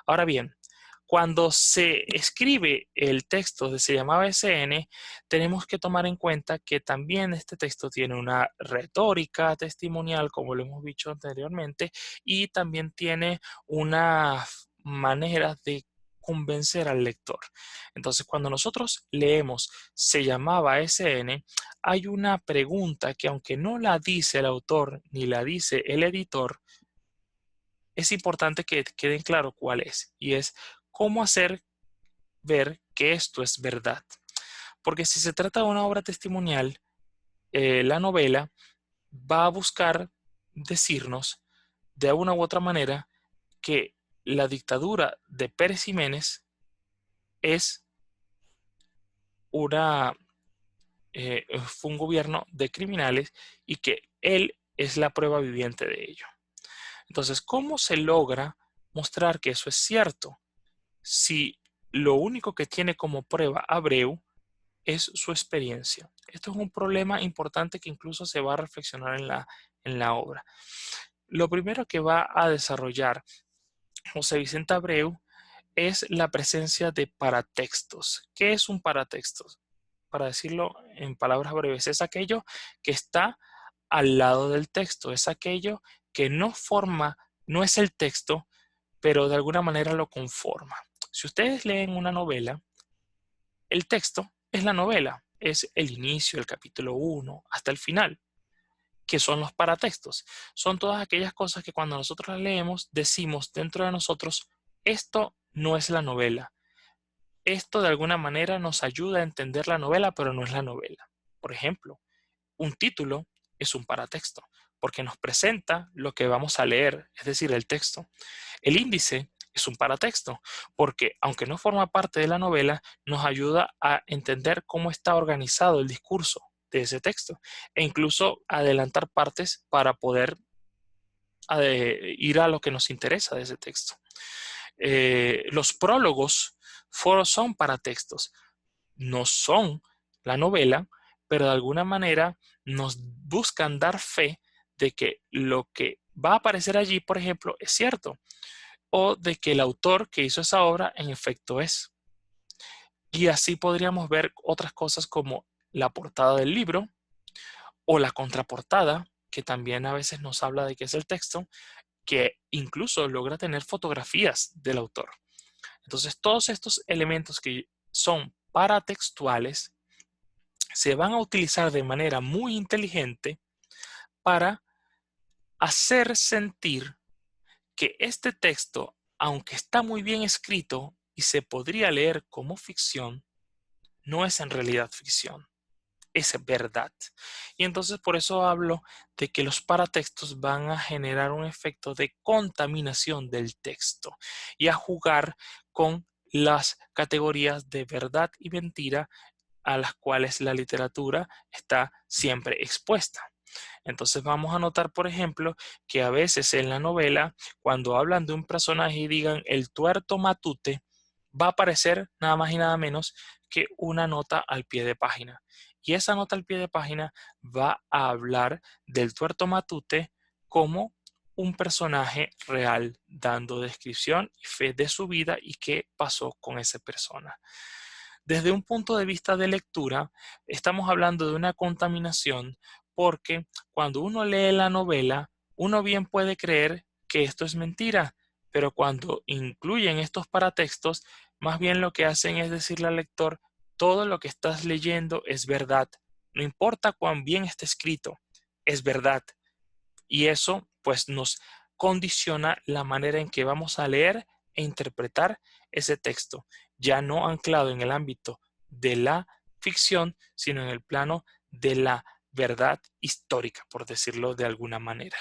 Ahora bien, cuando se escribe el texto de Se llamaba SN, tenemos que tomar en cuenta que también este texto tiene una retórica testimonial, como lo hemos dicho anteriormente, y también tiene una manera de convencer al lector. Entonces, cuando nosotros leemos Se llamaba SN, hay una pregunta que aunque no la dice el autor ni la dice el editor, es importante que quede claro cuál es, y es cómo hacer ver que esto es verdad. Porque si se trata de una obra testimonial, la novela va a buscar decirnos de una u otra manera que la dictadura de Pérez Jiménez es una, fue un gobierno de criminales y que él es la prueba viviente de ello. Entonces, ¿cómo se logra mostrar que eso es cierto? Si lo único que tiene como prueba Abreu es su experiencia. Esto es un problema importante que incluso se va a reflexionar en la obra. Lo primero que va a desarrollar José Vicente Abreu es la presencia de paratextos. ¿Qué es un paratextos? Para decirlo en palabras breves, es aquello que está al lado del texto, es aquello que no forma, no es el texto, pero de alguna manera lo conforma. Si ustedes leen una novela, el texto es la novela, es el inicio, el capítulo 1, hasta el final, que son los paratextos. Son todas aquellas cosas que cuando nosotros las leemos, decimos dentro de nosotros, esto no es la novela. Esto de alguna manera nos ayuda a entender la novela, pero no es la novela. Por ejemplo, un título es un paratexto, porque nos presenta lo que vamos a leer, es decir, el texto. El índice es un paratexto, porque aunque no forma parte de la novela, nos ayuda a entender cómo está organizado el discurso de ese texto e incluso adelantar partes para poder ir a lo que nos interesa de ese texto. Los prólogos son paratextos, no son la novela, pero de alguna manera nos buscan dar fe de que lo que va a aparecer allí, por ejemplo, es cierto, o de que el autor que hizo esa obra en efecto es. Y así podríamos ver otras cosas como la portada del libro o la contraportada, que también a veces nos habla de qué es el texto, que incluso logra tener fotografías del autor. Entonces, todos estos elementos que son paratextuales se van a utilizar de manera muy inteligente para hacer sentir que este texto, aunque está muy bien escrito y se podría leer como ficción, no es en realidad ficción, es verdad. Y entonces por eso hablo de que los paratextos van a generar un efecto de contaminación del texto y a jugar con las categorías de verdad y mentira a las cuales la literatura está siempre expuesta. Entonces vamos a notar, por ejemplo, que a veces en la novela, cuando hablan de un personaje y digan el tuerto Matute, va a aparecer nada más y nada menos que una nota al pie de página. Y esa nota al pie de página va a hablar del tuerto Matute como un personaje real, dando descripción y fe de su vida y qué pasó con esa persona. Desde un punto de vista de lectura, estamos hablando de una contaminación porque cuando uno lee la novela, uno bien puede creer que esto es mentira, pero cuando incluyen estos paratextos, más bien lo que hacen es decirle al lector, todo lo que estás leyendo es verdad, no importa cuán bien esté escrito, es verdad. Y eso pues nos condiciona la manera en que vamos a leer e interpretar ese texto, ya no anclado en el ámbito de la ficción, sino en el plano de la verdad histórica, por decirlo de alguna manera.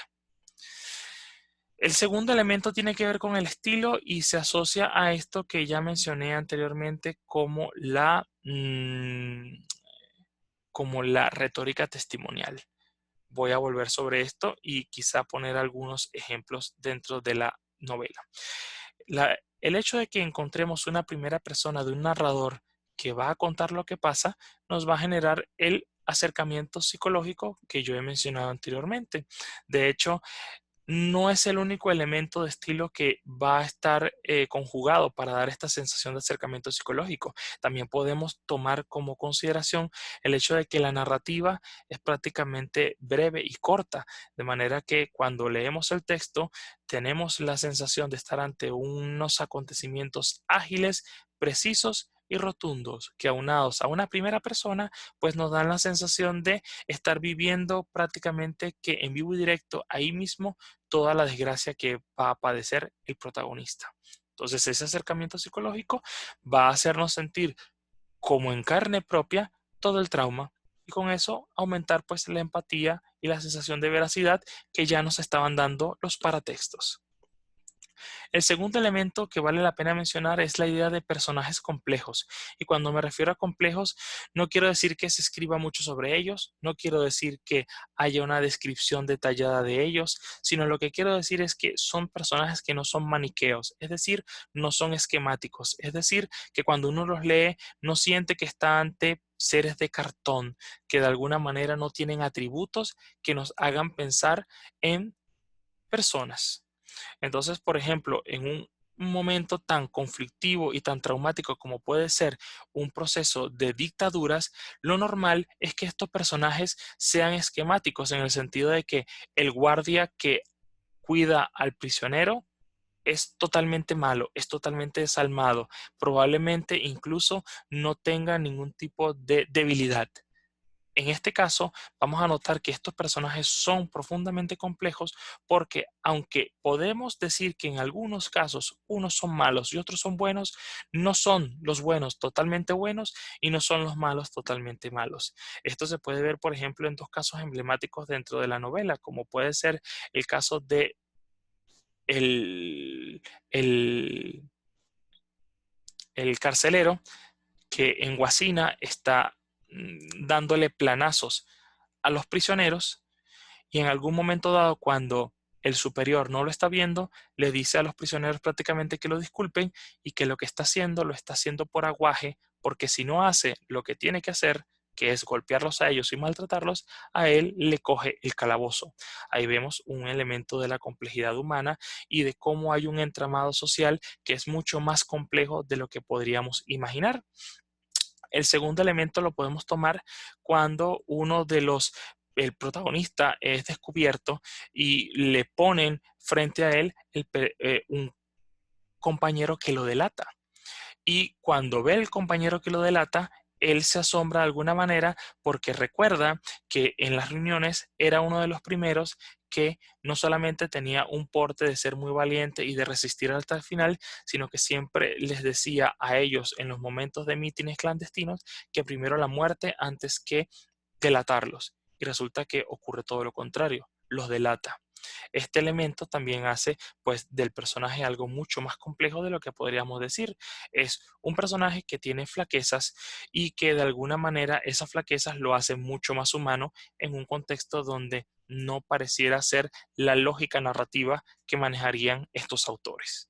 El segundo elemento tiene que ver con el estilo y se asocia a esto que ya mencioné anteriormente como la retórica testimonial. Voy a volver sobre esto y quizá poner algunos ejemplos dentro de la novela. El hecho de que encontremos una primera persona de un narrador que va a contar lo que pasa, nos va a generar el acercamiento psicológico que yo he mencionado anteriormente. De hecho, no es el único elemento de estilo que va a estar conjugado para dar esta sensación de acercamiento psicológico. También podemos tomar como consideración el hecho de que la narrativa es prácticamente breve y corta, de manera que cuando leemos el texto tenemos la sensación de estar ante unos acontecimientos ágiles, precisos y rotundos, que aunados a una primera persona, pues nos dan la sensación de estar viviendo prácticamente que en vivo y directo ahí mismo toda la desgracia que va a padecer el protagonista. Entonces, ese acercamiento psicológico va a hacernos sentir como en carne propia todo el trauma y con eso aumentar pues la empatía y la sensación de veracidad que ya nos estaban dando los paratextos. El segundo elemento que vale la pena mencionar es la idea de personajes complejos. Y cuando me refiero a complejos, no quiero decir que se escriba mucho sobre ellos, no quiero decir que haya una descripción detallada de ellos, sino lo que quiero decir es que son personajes que no son maniqueos, es decir, no son esquemáticos, es decir, que cuando uno los lee no siente que está ante seres de cartón, que de alguna manera no tienen atributos que nos hagan pensar en personas. Entonces, por ejemplo, en un momento tan conflictivo y tan traumático como puede ser un proceso de dictaduras, lo normal es que estos personajes sean esquemáticos en el sentido de que el guardia que cuida al prisionero es totalmente malo, es totalmente desalmado, probablemente incluso no tenga ningún tipo de debilidad. En este caso, vamos a notar que estos personajes son profundamente complejos porque aunque podemos decir que en algunos casos unos son malos y otros son buenos, no son los buenos totalmente buenos y no son los malos totalmente malos. Esto se puede ver, por ejemplo, en dos casos emblemáticos dentro de la novela, como puede ser el caso de el, el, el carcelero que en Guasina está dándole planazos a los prisioneros y en algún momento dado cuando el superior no lo está viendo, le dice a los prisioneros prácticamente que lo disculpen y que lo que está haciendo lo está haciendo por aguaje, porque si no hace lo que tiene que hacer, que es golpearlos a ellos y maltratarlos, a él le coge el calabozo. Ahí vemos un elemento de la complejidad humana y de cómo hay un entramado social que es mucho más complejo de lo que podríamos imaginar. El segundo elemento lo podemos tomar cuando el protagonista es descubierto y le ponen frente a él un compañero que lo delata. Y cuando ve el compañero que lo delata, él se asombra de alguna manera porque recuerda que en las reuniones era uno de los primeros que no solamente tenía un porte de ser muy valiente y de resistir hasta el final, sino que siempre les decía a ellos en los momentos de mítines clandestinos que primero la muerte antes que delatarlos. Y resulta que ocurre todo lo contrario, los delata. Este elemento también hace pues del personaje algo mucho más complejo de lo que podríamos decir. Es un personaje que tiene flaquezas y que de alguna manera esas flaquezas lo hacen mucho más humano en un contexto donde no pareciera ser la lógica narrativa que manejarían estos autores.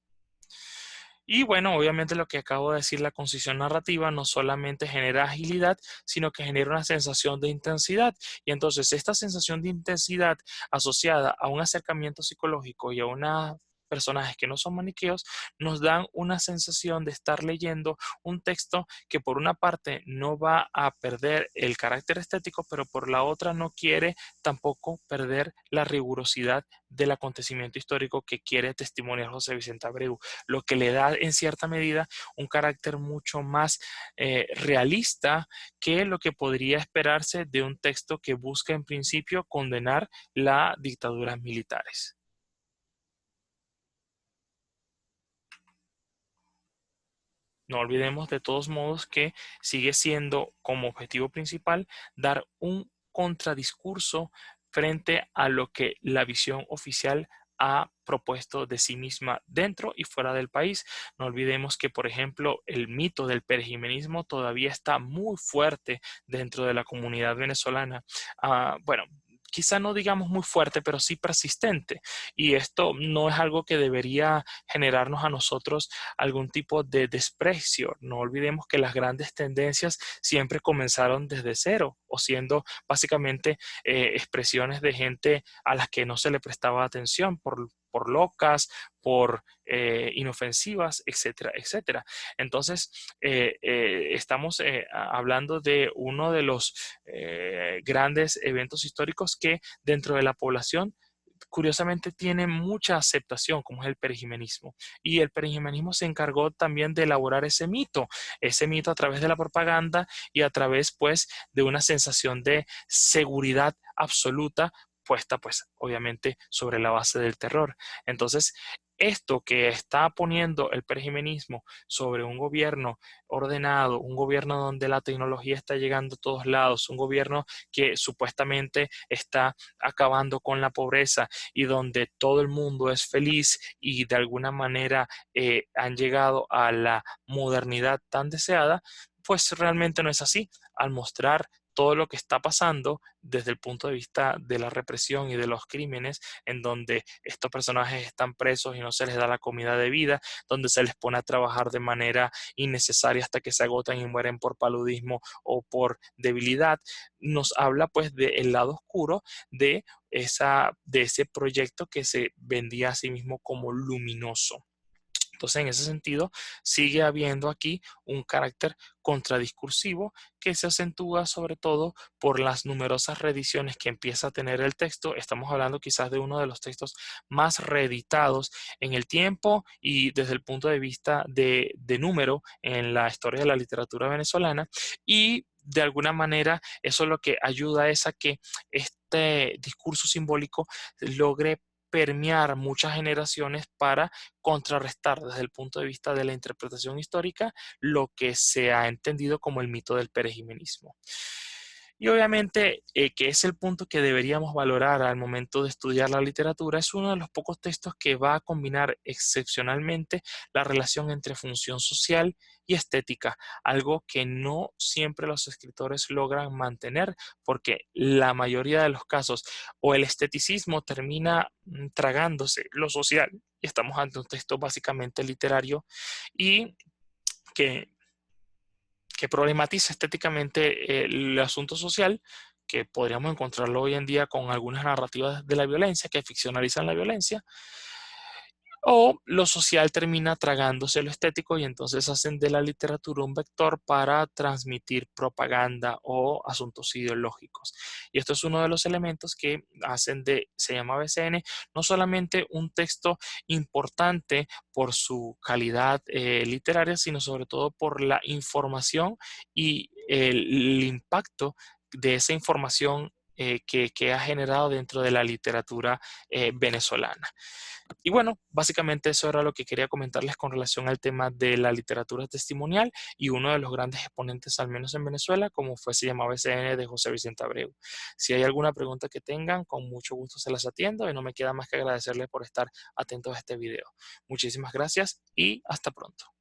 Y bueno, obviamente lo que acabo de decir, la concisión narrativa no solamente genera agilidad, sino que genera una sensación de intensidad. Y entonces esta sensación de intensidad asociada a un acercamiento psicológico y a una personajes que no son maniqueos, nos dan una sensación de estar leyendo un texto que por una parte no va a perder el carácter estético, pero por la otra no quiere tampoco perder la rigurosidad del acontecimiento histórico que quiere testimoniar José Vicente Abreu, lo que le da en cierta medida un carácter mucho más realista que lo que podría esperarse de un texto que busca en principio condenar las dictaduras militares. No olvidemos de todos modos que sigue siendo como objetivo principal dar un contradiscurso frente a lo que la visión oficial ha propuesto de sí misma dentro y fuera del país. No olvidemos que, por ejemplo, el mito del perejimenismo todavía está muy fuerte dentro de la comunidad venezolana. Bueno, quizá no digamos muy fuerte, pero sí persistente. Y esto no es algo que debería generarnos a nosotros algún tipo de desprecio. No olvidemos que las grandes tendencias siempre comenzaron desde cero o siendo básicamente expresiones de gente a las que no se le prestaba atención por locas, por inofensivas, etcétera, etcétera. Entonces, estamos hablando de uno de los grandes eventos históricos que dentro de la población curiosamente tiene mucha aceptación, como es el perijimenismo. Y el perijimenismo se encargó también de elaborar ese mito a través de la propaganda y a través, pues, de una sensación de seguridad absoluta puesta, pues, obviamente sobre la base del terror. Entonces, esto que está poniendo el perijimenismo sobre un gobierno ordenado, un gobierno donde la tecnología está llegando a todos lados, un gobierno que supuestamente está acabando con la pobreza y donde todo el mundo es feliz y de alguna manera han llegado a la modernidad tan deseada, pues realmente no es así. Al mostrar todo lo que está pasando desde el punto de vista de la represión y de los crímenes, en donde estos personajes están presos y no se les da la comida de vida, donde se les pone a trabajar de manera innecesaria hasta que se agotan y mueren por paludismo o por debilidad, nos habla pues del lado oscuro de ese proyecto que se vendía a sí mismo como luminoso. Entonces, en ese sentido, sigue habiendo aquí un carácter contradiscursivo que se acentúa sobre todo por las numerosas reediciones que empieza a tener el texto. Estamos hablando quizás de uno de los textos más reeditados en el tiempo y desde el punto de vista de número en la historia de la literatura venezolana. Y de alguna manera eso lo que ayuda es a que este discurso simbólico logre permear muchas generaciones para contrarrestar desde el punto de vista de la interpretación histórica lo que se ha entendido como el mito del perejimenismo. Y obviamente, que es el punto que deberíamos valorar al momento de estudiar la literatura, es uno de los pocos textos que va a combinar excepcionalmente la relación entre función social y estética, algo que no siempre los escritores logran mantener, porque la mayoría de los casos o el esteticismo termina tragándose lo social, y estamos ante un texto básicamente literario y que problematiza estéticamente el asunto social, que podríamos encontrarlo hoy en día con algunas narrativas de la violencia que ficcionalizan la violencia, o lo social termina tragándose lo estético y entonces hacen de la literatura un vector para transmitir propaganda o asuntos ideológicos. Y esto es uno de los elementos que hacen se llama BCN, no solamente un texto importante por su calidad literaria, sino sobre todo por la información y el impacto de esa información que ha generado dentro de la literatura venezolana. Y bueno, básicamente eso era lo que quería comentarles con relación al tema de la literatura testimonial y uno de los grandes exponentes, al menos en Venezuela, como fue, se llamaba SN de José Vicente Abreu. Si hay alguna pregunta que tengan, con mucho gusto se las atiendo y no me queda más que agradecerles por estar atentos a este video. Muchísimas gracias y hasta pronto.